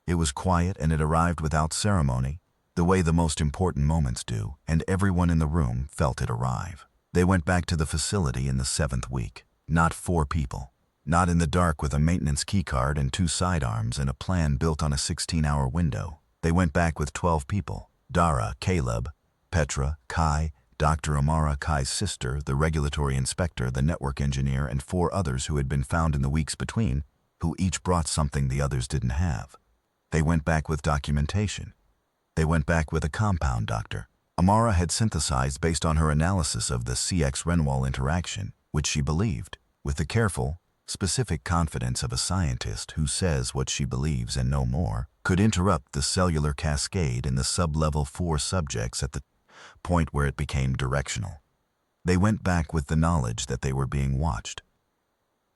It was quiet and it arrived without ceremony, the way the most important moments do, and everyone in the room felt it arrive. They went back to the facility in the 7th week. Not 4 people. Not in the dark with a maintenance keycard and 2 sidearms and a plan built on a 16-hour window. They went back with 12 people. Dara, Caleb, Petra, Kai, Dr. Amara, Kai's sister, the regulatory inspector, the network engineer, and 4 others who had been found in the weeks between, who each brought something the others didn't have. They went back with documentation. They went back with a compound doctor. Amara had synthesized based on her analysis of the CX-Renwall interaction, which she believed, with the careful, specific confidence of a scientist who says what she believes and no more, could interrupt the cellular cascade in the sub-level 4 subjects at the point where it became directional. They went back with the knowledge that they were being watched.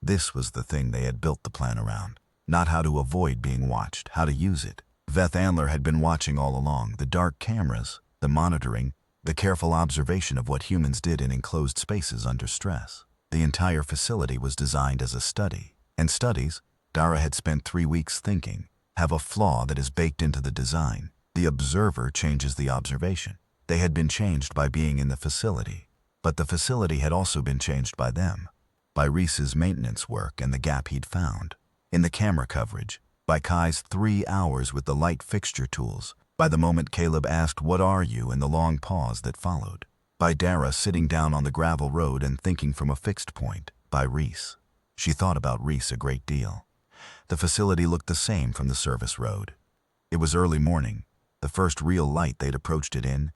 This was the thing they had built the plan around. Not how to avoid being watched, how to use it. Veth Andler had been watching all along, the dark cameras, the monitoring, the careful observation of what humans did in enclosed spaces under stress. The entire facility was designed as a study. And studies, Dara had spent 3 weeks thinking, have a flaw that is baked into the design. The observer changes the observation. They had been changed by being in the facility, but the facility had also been changed by them, by Reese's maintenance work and the gap he'd found. In the camera coverage, by Kai's 3 hours with the light fixture tools, by the moment Caleb asked, "What are you?" and the long pause that followed, by Dara sitting down on the gravel road and thinking from a fixed point, by Reese. She thought about Reese a great deal. The facility looked the same from the service road. It was early morning, the first real light they'd approached it in,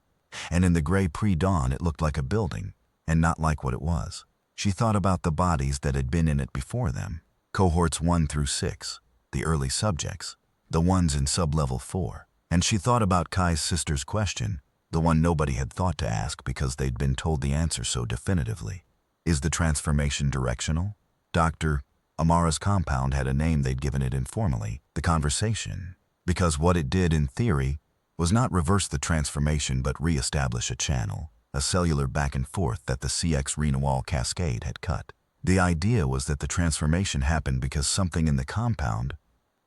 and in the gray pre-dawn it looked like a building, and not like what it was. She thought about the bodies that had been in it before them, cohorts 1 through 6, the early subjects, the ones in sub-level 4. And she thought about Kai's sister's question, the one nobody had thought to ask because they'd been told the answer so definitively. Is the transformation directional? Dr. Amara's compound had a name they'd given it informally, the conversation, because what it did in theory was not reverse the transformation but re-establish a channel, a cellular back and forth that the CX-Renewal cascade had cut. The idea was that the transformation happened because something in the compound,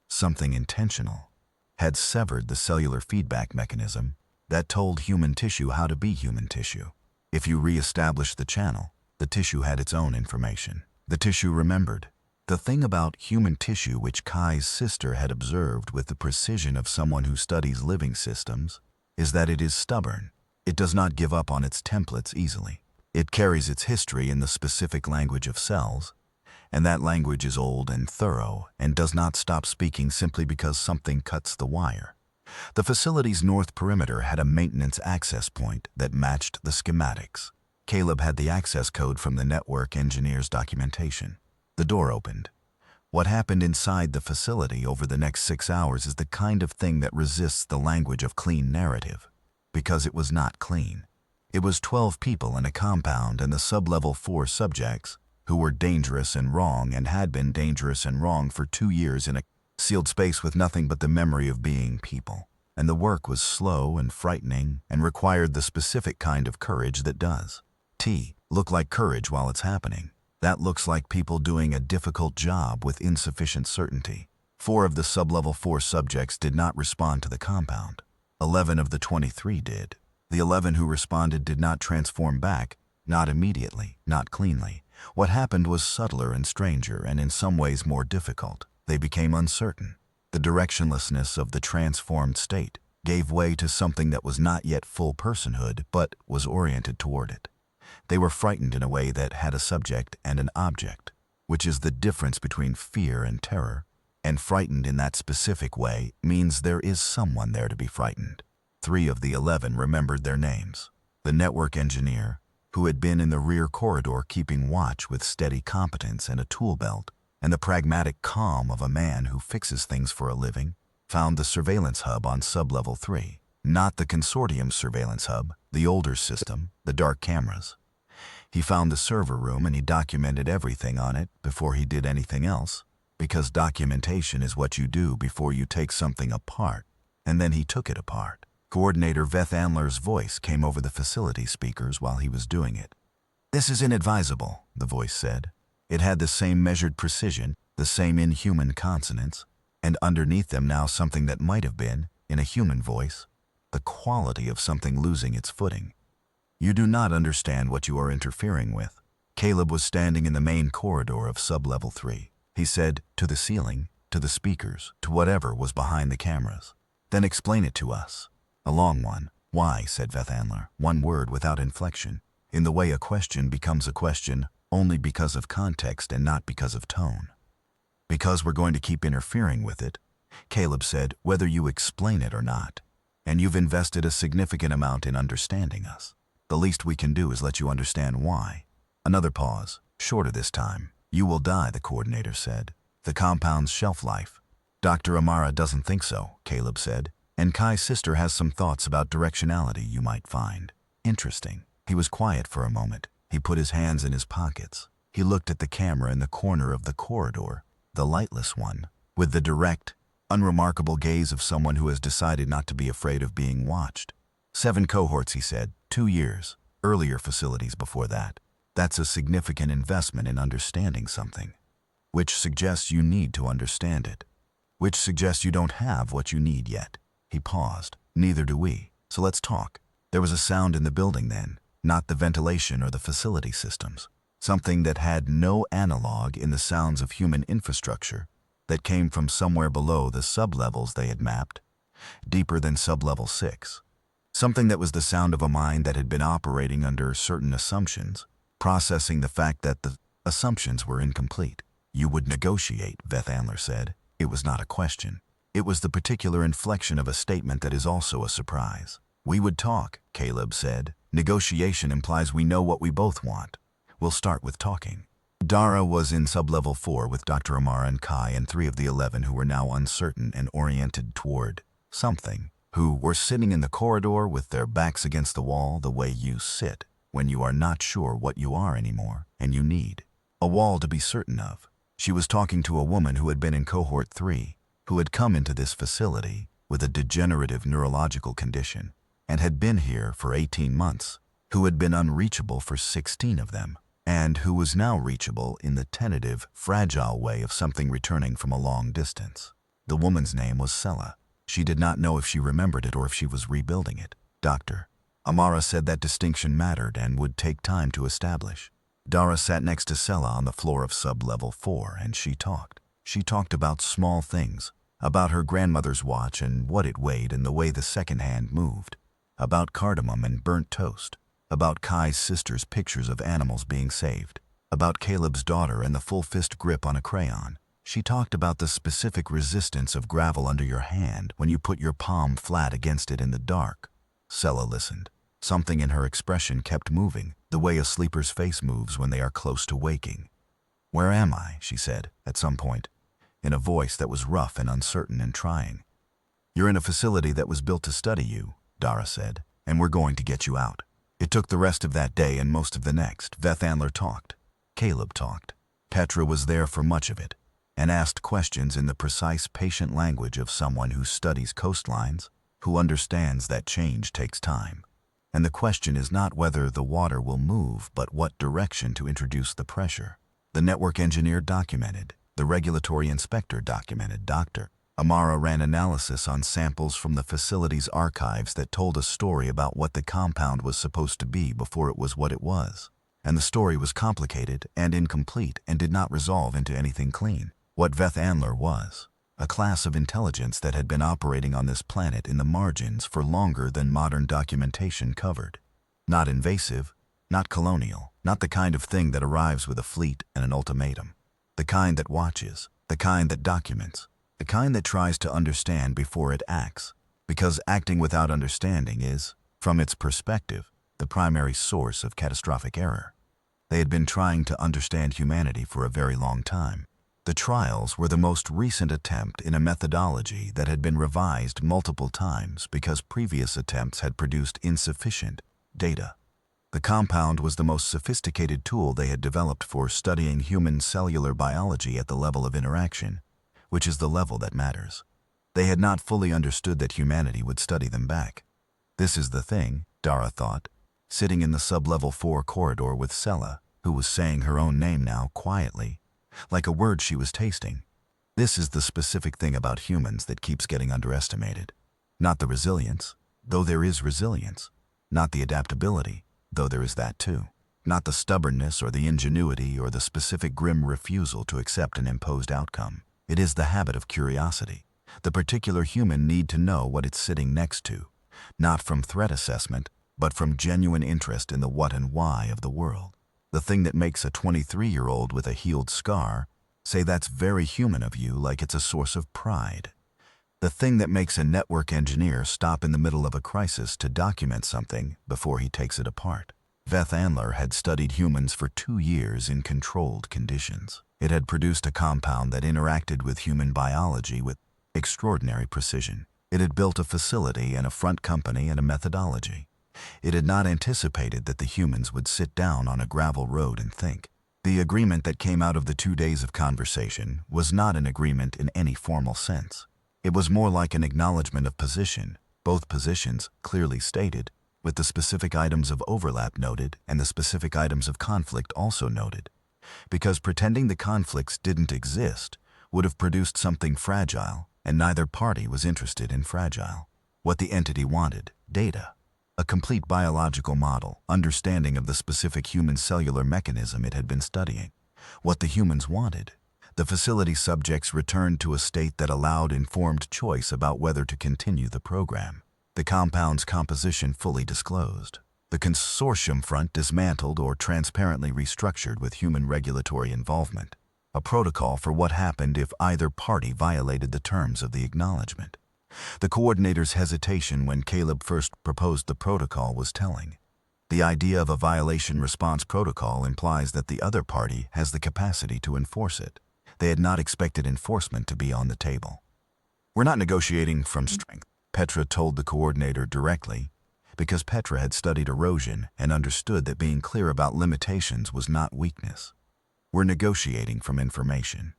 something intentional, had severed the cellular feedback mechanism that told human tissue how to be human tissue. If you re-establish the channel, the tissue had its own information. The tissue remembered. The thing about human tissue which Kai's sister had observed with the precision of someone who studies living systems is that it is stubborn. It does not give up on its templates easily. It carries its history in the specific language of cells, and that language is old and thorough and does not stop speaking simply because something cuts the wire. The facility's north perimeter had a maintenance access point that matched the schematics. Caleb had the access code from the network engineer's documentation. The door opened. What happened inside the facility over the next 6 hours is the kind of thing that resists the language of clean narrative, because it was not clean. It was 12 people in a compound and the sub-level 4 subjects who were dangerous and wrong and had been dangerous and wrong for 2 years in a sealed space with nothing but the memory of being people. And the work was slow and frightening and required the specific kind of courage that does. Look like courage while it's happening. That looks like people doing a difficult job with insufficient certainty. 4 of the sub-level 4 subjects did not respond to the compound. 11 of the 23 did. The 11 who responded did not transform back, Not immediately, not cleanly. What happened was subtler and stranger and in some ways more difficult. They became uncertain. The directionlessness of the transformed state gave way to something that was not yet full personhood, but was oriented toward it. They were frightened in a way that had a subject and an object, which is the difference between fear and terror. And frightened in that specific way means there is someone there to be frightened. 3 of the 11 remembered their names. The network engineer, who had been in the rear corridor keeping watch with steady competence and a tool belt, and the pragmatic calm of a man who fixes things for a living, found the surveillance hub on sublevel 3. Not the consortium surveillance hub, the older system, the dark cameras. He found the server room and he documented everything on it before he did anything else, because documentation is what you do before you take something apart, and then he took it apart. Coordinator Veth Andler's voice came over the facility speakers while he was doing it. "This is inadvisable," the voice said. It had the same measured precision, the same inhuman consonants, and underneath them now something that might have been, in a human voice, the quality of something losing its footing. "You do not understand what you are interfering with." Caleb was standing in the main corridor of sublevel 3. He said, to the ceiling, to the speakers, to whatever was behind the cameras, "Then explain it to us." "A long one." "Why?" said Veth Andler, one word without inflection, in the way a question becomes a question only because of context and not because of tone. "Because we're going to keep interfering with it," Caleb said, "whether you explain it or not. And you've invested a significant amount in understanding us. The least we can do is let you understand why." Another pause, shorter this time. "You will die," the coordinator said. "The compound's shelf life." "Dr. Amara doesn't think so," Caleb said. "And Kai's sister has some thoughts about directionality you might find interesting." He was quiet for a moment. He put his hands in his pockets. He looked at the camera in the corner of the corridor, the lightless one, with the direct, unremarkable gaze of someone who has decided not to be afraid of being watched. 7 cohorts, he said, 2 years, earlier facilities before that. That's a significant investment in understanding something, which suggests you need to understand it, which suggests you don't have what you need yet. He paused. "Neither do we. So let's talk." There was a sound in the building then, not the ventilation or the facility systems. Something that had no analog in the sounds of human infrastructure, that came from somewhere below the sublevels they had mapped, deeper than sublevel 6. Something that was the sound of a mind that had been operating under certain assumptions, processing the fact that the assumptions were incomplete. "You would negotiate," Veth Andler said. It was not a question. It was the particular inflection of a statement that is also a surprise. "We would talk," Caleb said. "Negotiation implies we know what we both want. We'll start with talking." Dara was in sublevel 4 with Dr. Amara and Kai and 3 of the 11 who were now uncertain and oriented toward something, who were sitting in the corridor with their backs against the wall the way you sit when you are not sure what you are anymore and you need a wall to be certain of. She was talking to a woman who had been in cohort 3, who had come into this facility with a degenerative neurological condition and had been here for 18 months, who had been unreachable for 16 of them, and who was now reachable in the tentative, fragile way of something returning from a long distance. The woman's name was Sela. She did not know if she remembered it or if she was rebuilding it. Dr. Amara said that distinction mattered and would take time to establish. Dara sat next to Sela on the floor of sublevel 4, and she talked. She talked about small things, about her grandmother's watch and what it weighed and the way the second hand moved, about cardamom and burnt toast, about Kai's sister's pictures of animals being saved, about Caleb's daughter and the full fist grip on a crayon. She talked about the specific resistance of gravel under your hand when you put your palm flat against it in the dark. Sela listened. Something in her expression kept moving, the way a sleeper's face moves when they are close to waking. "Where am I?" she said, at some point, in a voice that was rough and uncertain and trying. "You're in a facility that was built to study you," Dara said, "and we're going to get you out." It took the rest of that day and most of the next. Veth Andler talked. Caleb talked. Petra was there for much of it, and asked questions in the precise, patient language of someone who studies coastlines, who understands that change takes time. And the question is not whether the water will move, but what direction to introduce the pressure. The network engineer documented. The regulatory inspector documented. Dr. Amara ran analysis on samples from the facility's archives that told a story about what the compound was supposed to be before it was what it was. and the story was complicated and incomplete and did not resolve into anything clean. What Veth Anler was, a class of intelligence that had been operating on this planet in the margins for longer than modern documentation covered. Not invasive, not colonial, not the kind of thing that arrives with a fleet and an ultimatum. The kind that watches, the kind that documents, the kind that tries to understand before it acts, because acting without understanding is, from its perspective, the primary source of catastrophic error. They had been trying to understand humanity for a very long time. The trials were the most recent attempt in a methodology that had been revised multiple times because previous attempts had produced insufficient data. The compound was the most sophisticated tool they had developed for studying human cellular biology at the level of interaction, which is the level that matters. They had not fully understood that humanity would study them back. This is the thing, Dara thought, sitting in the sub-level 4 corridor with Sela, who was saying her own name now quietly, like a word she was tasting. This is the specific thing about humans that keeps getting underestimated. Not the resilience, though there is resilience. Not the adaptability, though there is that too. Not the stubbornness or the ingenuity or the specific grim refusal to accept an imposed outcome. It is the habit of curiosity. The particular human need to know what it's sitting next to, not from threat assessment, but from genuine interest in the what and why of the world. The thing that makes a 23-year-old with a healed scar say that's very human of you, like it's a source of pride. The thing that makes a network engineer stop in the middle of a crisis to document something before he takes it apart. Veth Anler had studied humans for 2 years in controlled conditions. It had produced a compound that interacted with human biology with extraordinary precision. It had built a facility and a front company and a methodology. It had not anticipated that the humans would sit down on a gravel road and think. The agreement that came out of the 2 days of conversation was not an agreement in any formal sense. It was more like an acknowledgement of position, both positions clearly stated, with the specific items of overlap noted and the specific items of conflict also noted. Because pretending the conflicts didn't exist would have produced something fragile, and neither party was interested in fragile. What the entity wanted, data. A complete biological model, understanding of the specific human cellular mechanism it had been studying. What the humans wanted. The facility subjects returned to a state that allowed informed choice about whether to continue the program. The compound's composition fully disclosed. The consortium front dismantled or transparently restructured with human regulatory involvement. A protocol for what happened if either party violated the terms of the acknowledgement. The coordinator's hesitation when Caleb first proposed the protocol was telling. The idea of a violation response protocol implies that the other party has the capacity to enforce it. They had not expected enforcement to be on the table. "We're not negotiating from strength," Petra told the coordinator directly, because Petra had studied erosion and understood that being clear about limitations was not weakness. "We're negotiating from information.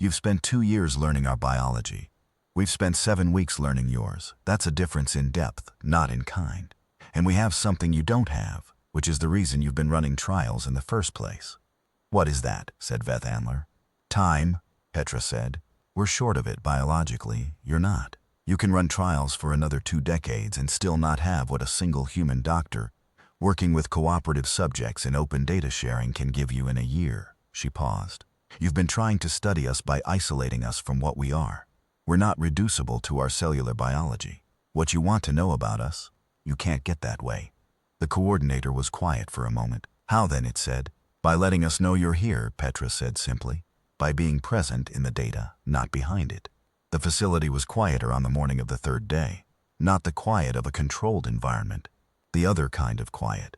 You've spent 2 years learning our biology. We've spent 7 weeks learning yours. That's a difference in depth, not in kind. And we have something you don't have, which is the reason you've been running trials in the first place." "What is that?" said Veth Anler. "Time," Petra said. "We're short of it biologically. You're not. You can run trials for another 2 decades and still not have what a single human doctor, working with cooperative subjects in open data sharing, can give you in a year." She paused. "You've been trying to study us by isolating us from what we are. We're not reducible to our cellular biology. What you want to know about us, you can't get that way." The coordinator was quiet for a moment. "How then?" it said. "By letting us know you're here," Petra said simply. "By being present in the data, not behind it." The facility was quieter on the morning of the 3rd day. Not the quiet of a controlled environment. The other kind of quiet.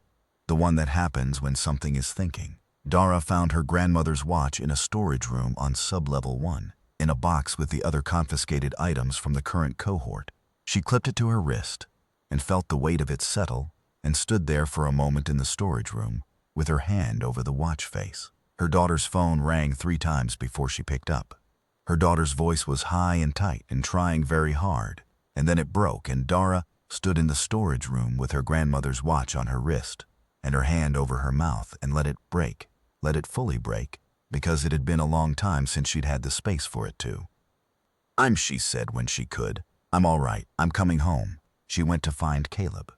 The one that happens when something is thinking. Dara found her grandmother's watch in a storage room on sub-level 1, in a box with the other confiscated items from the current cohort. She clipped it to her wrist and felt the weight of it settle and stood there for a moment in the storage room with her hand over the watch face. Her daughter's phone rang 3 times before she picked up. Her daughter's voice was high and tight and trying very hard, and then it broke and Dara stood in the storage room with her grandmother's watch on her wrist and her hand over her mouth and let it break, let it fully break, because it had been a long time since she'd had the space for it to. She said when she could. "I'm all right. I'm coming home." She went to find Caleb.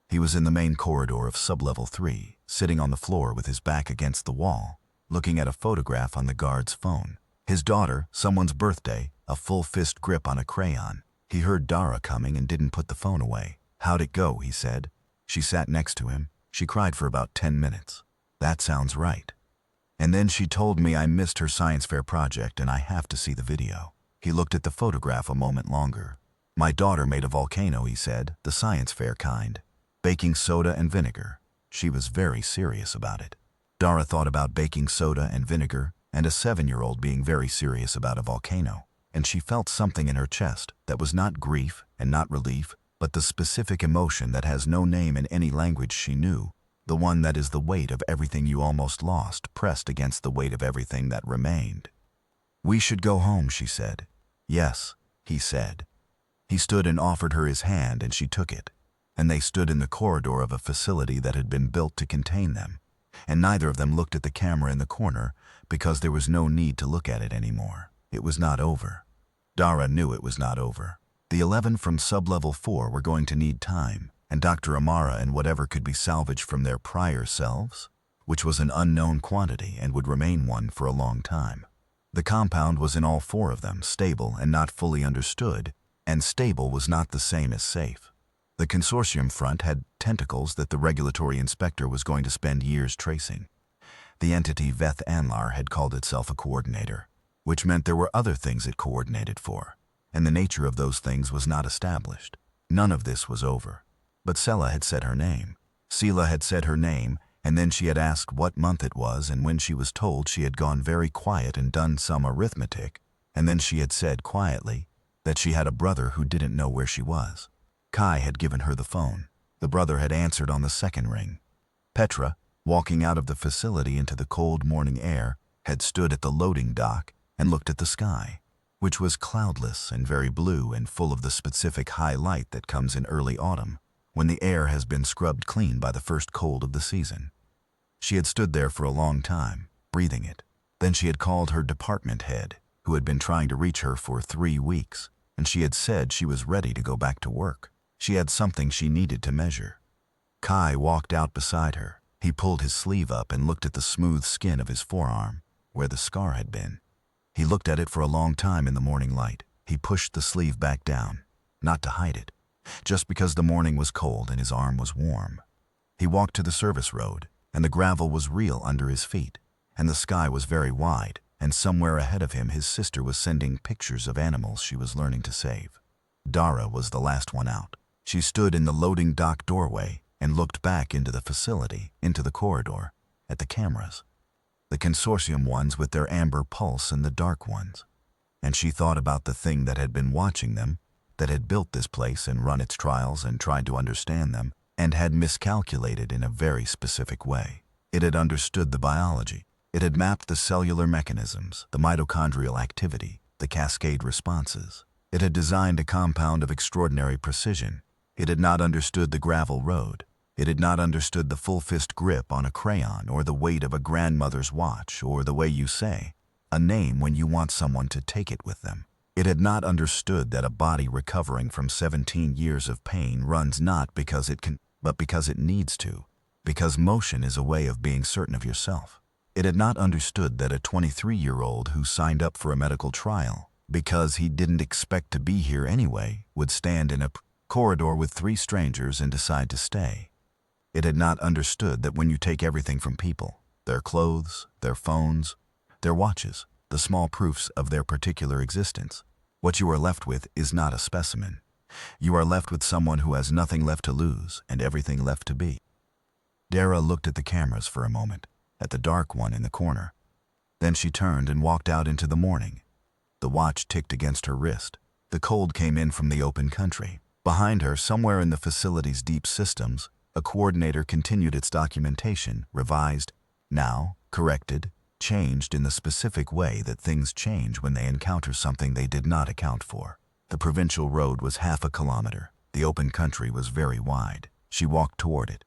He was in the main corridor of sublevel 3, sitting on the floor with his back against the wall, looking at a photograph on the guard's phone. His daughter, someone's birthday, a full fist grip on a crayon. He heard Dara coming and didn't put the phone away. "How'd it go?" he said. She sat next to him. She cried for about 10 minutes. "That sounds right. And then she told me I missed her science fair project and I have to see the video." He looked at the photograph a moment longer. "My daughter made a volcano," he said, "the science fair kind. Baking soda and vinegar." She was very serious about it. Dara thought about baking soda and vinegar and a 7-year-old being very serious about a volcano, and she felt something in her chest that was not grief and not relief, but the specific emotion that has no name in any language she knew, the one that is the weight of everything you almost lost pressed against the weight of everything that remained. "We should go home," she said. "Yes," he said. He stood and offered her his hand and she took it, and they stood in the corridor of a facility that had been built to contain them, and neither of them looked at the camera in the corner because there was no need to look at it anymore. It was not over. Dara knew it was not over. The 11 from sublevel 4 were going to need time, and Dr. Amara and whatever could be salvaged from their prior selves, which was an unknown quantity and would remain one for a long time. The compound was in all 4 of them, stable and not fully understood, and stable was not the same as safe. The consortium front had tentacles that the regulatory inspector was going to spend years tracing. The entity Veth Anlar had called itself a coordinator, which meant there were other things it coordinated for, and the nature of those things was not established. None of this was over. But Sela had said her name. Sela had said her name, and then she had asked what month it was, and when she was told, she had gone very quiet and done some arithmetic, and then she had said quietly that she had a brother who didn't know where she was. Kai had given her the phone. The brother had answered on the second ring. Petra, walking out of the facility into the cold morning air, had stood at the loading dock and looked at the sky, which was cloudless and very blue and full of the specific high light that comes in early autumn, when the air has been scrubbed clean by the first cold of the season. She had stood there for a long time, breathing it. Then she had called her department head, who had been trying to reach her for 3 weeks, and she had said she was ready to go back to work. She had something she needed to measure. Kai walked out beside her. He pulled his sleeve up and looked at the smooth skin of his forearm, where the scar had been. He looked at it for a long time in the morning light. He pushed the sleeve back down, not to hide it, just because the morning was cold and his arm was warm. He walked to the service road, and the gravel was real under his feet, and the sky was very wide, and somewhere ahead of him his sister was sending pictures of animals she was learning to save. Dara was the last one out. She stood in the loading dock doorway and looked back into the facility, into the corridor, at the cameras, the consortium ones with their amber pulse and the dark ones. And she thought about the thing that had been watching them, that had built this place and run its trials and tried to understand them, and had miscalculated in a very specific way. It had understood the biology. It had mapped the cellular mechanisms, the mitochondrial activity, the cascade responses. It had designed a compound of extraordinary precision. It had not understood the gravel road. It had not understood the full fist grip on a crayon or the weight of a grandmother's watch or the way you say a name when you want someone to take it with them. It had not understood that a body recovering from 17 years of pain runs not because it can, but because it needs to, because motion is a way of being certain of yourself. It had not understood that a 23-year-old who signed up for a medical trial because he didn't expect to be here anyway would stand in a corridor with 3 strangers and decide to stay. It had not understood that when you take everything from people, their clothes, their phones, their watches, the small proofs of their particular existence, what you are left with is not a specimen. You are left with someone who has nothing left to lose and everything left to be. Dara looked at the cameras for a moment, at the dark one in the corner. Then she turned and walked out into the morning. The watch ticked against her wrist. The cold came in from the open country. Behind her, somewhere in the facility's deep systems, a coordinator continued its documentation, revised, now, corrected, changed in the specific way that things change when they encounter something they did not account for. The provincial road was 1/2 kilometer. The open country was very wide. She walked toward it.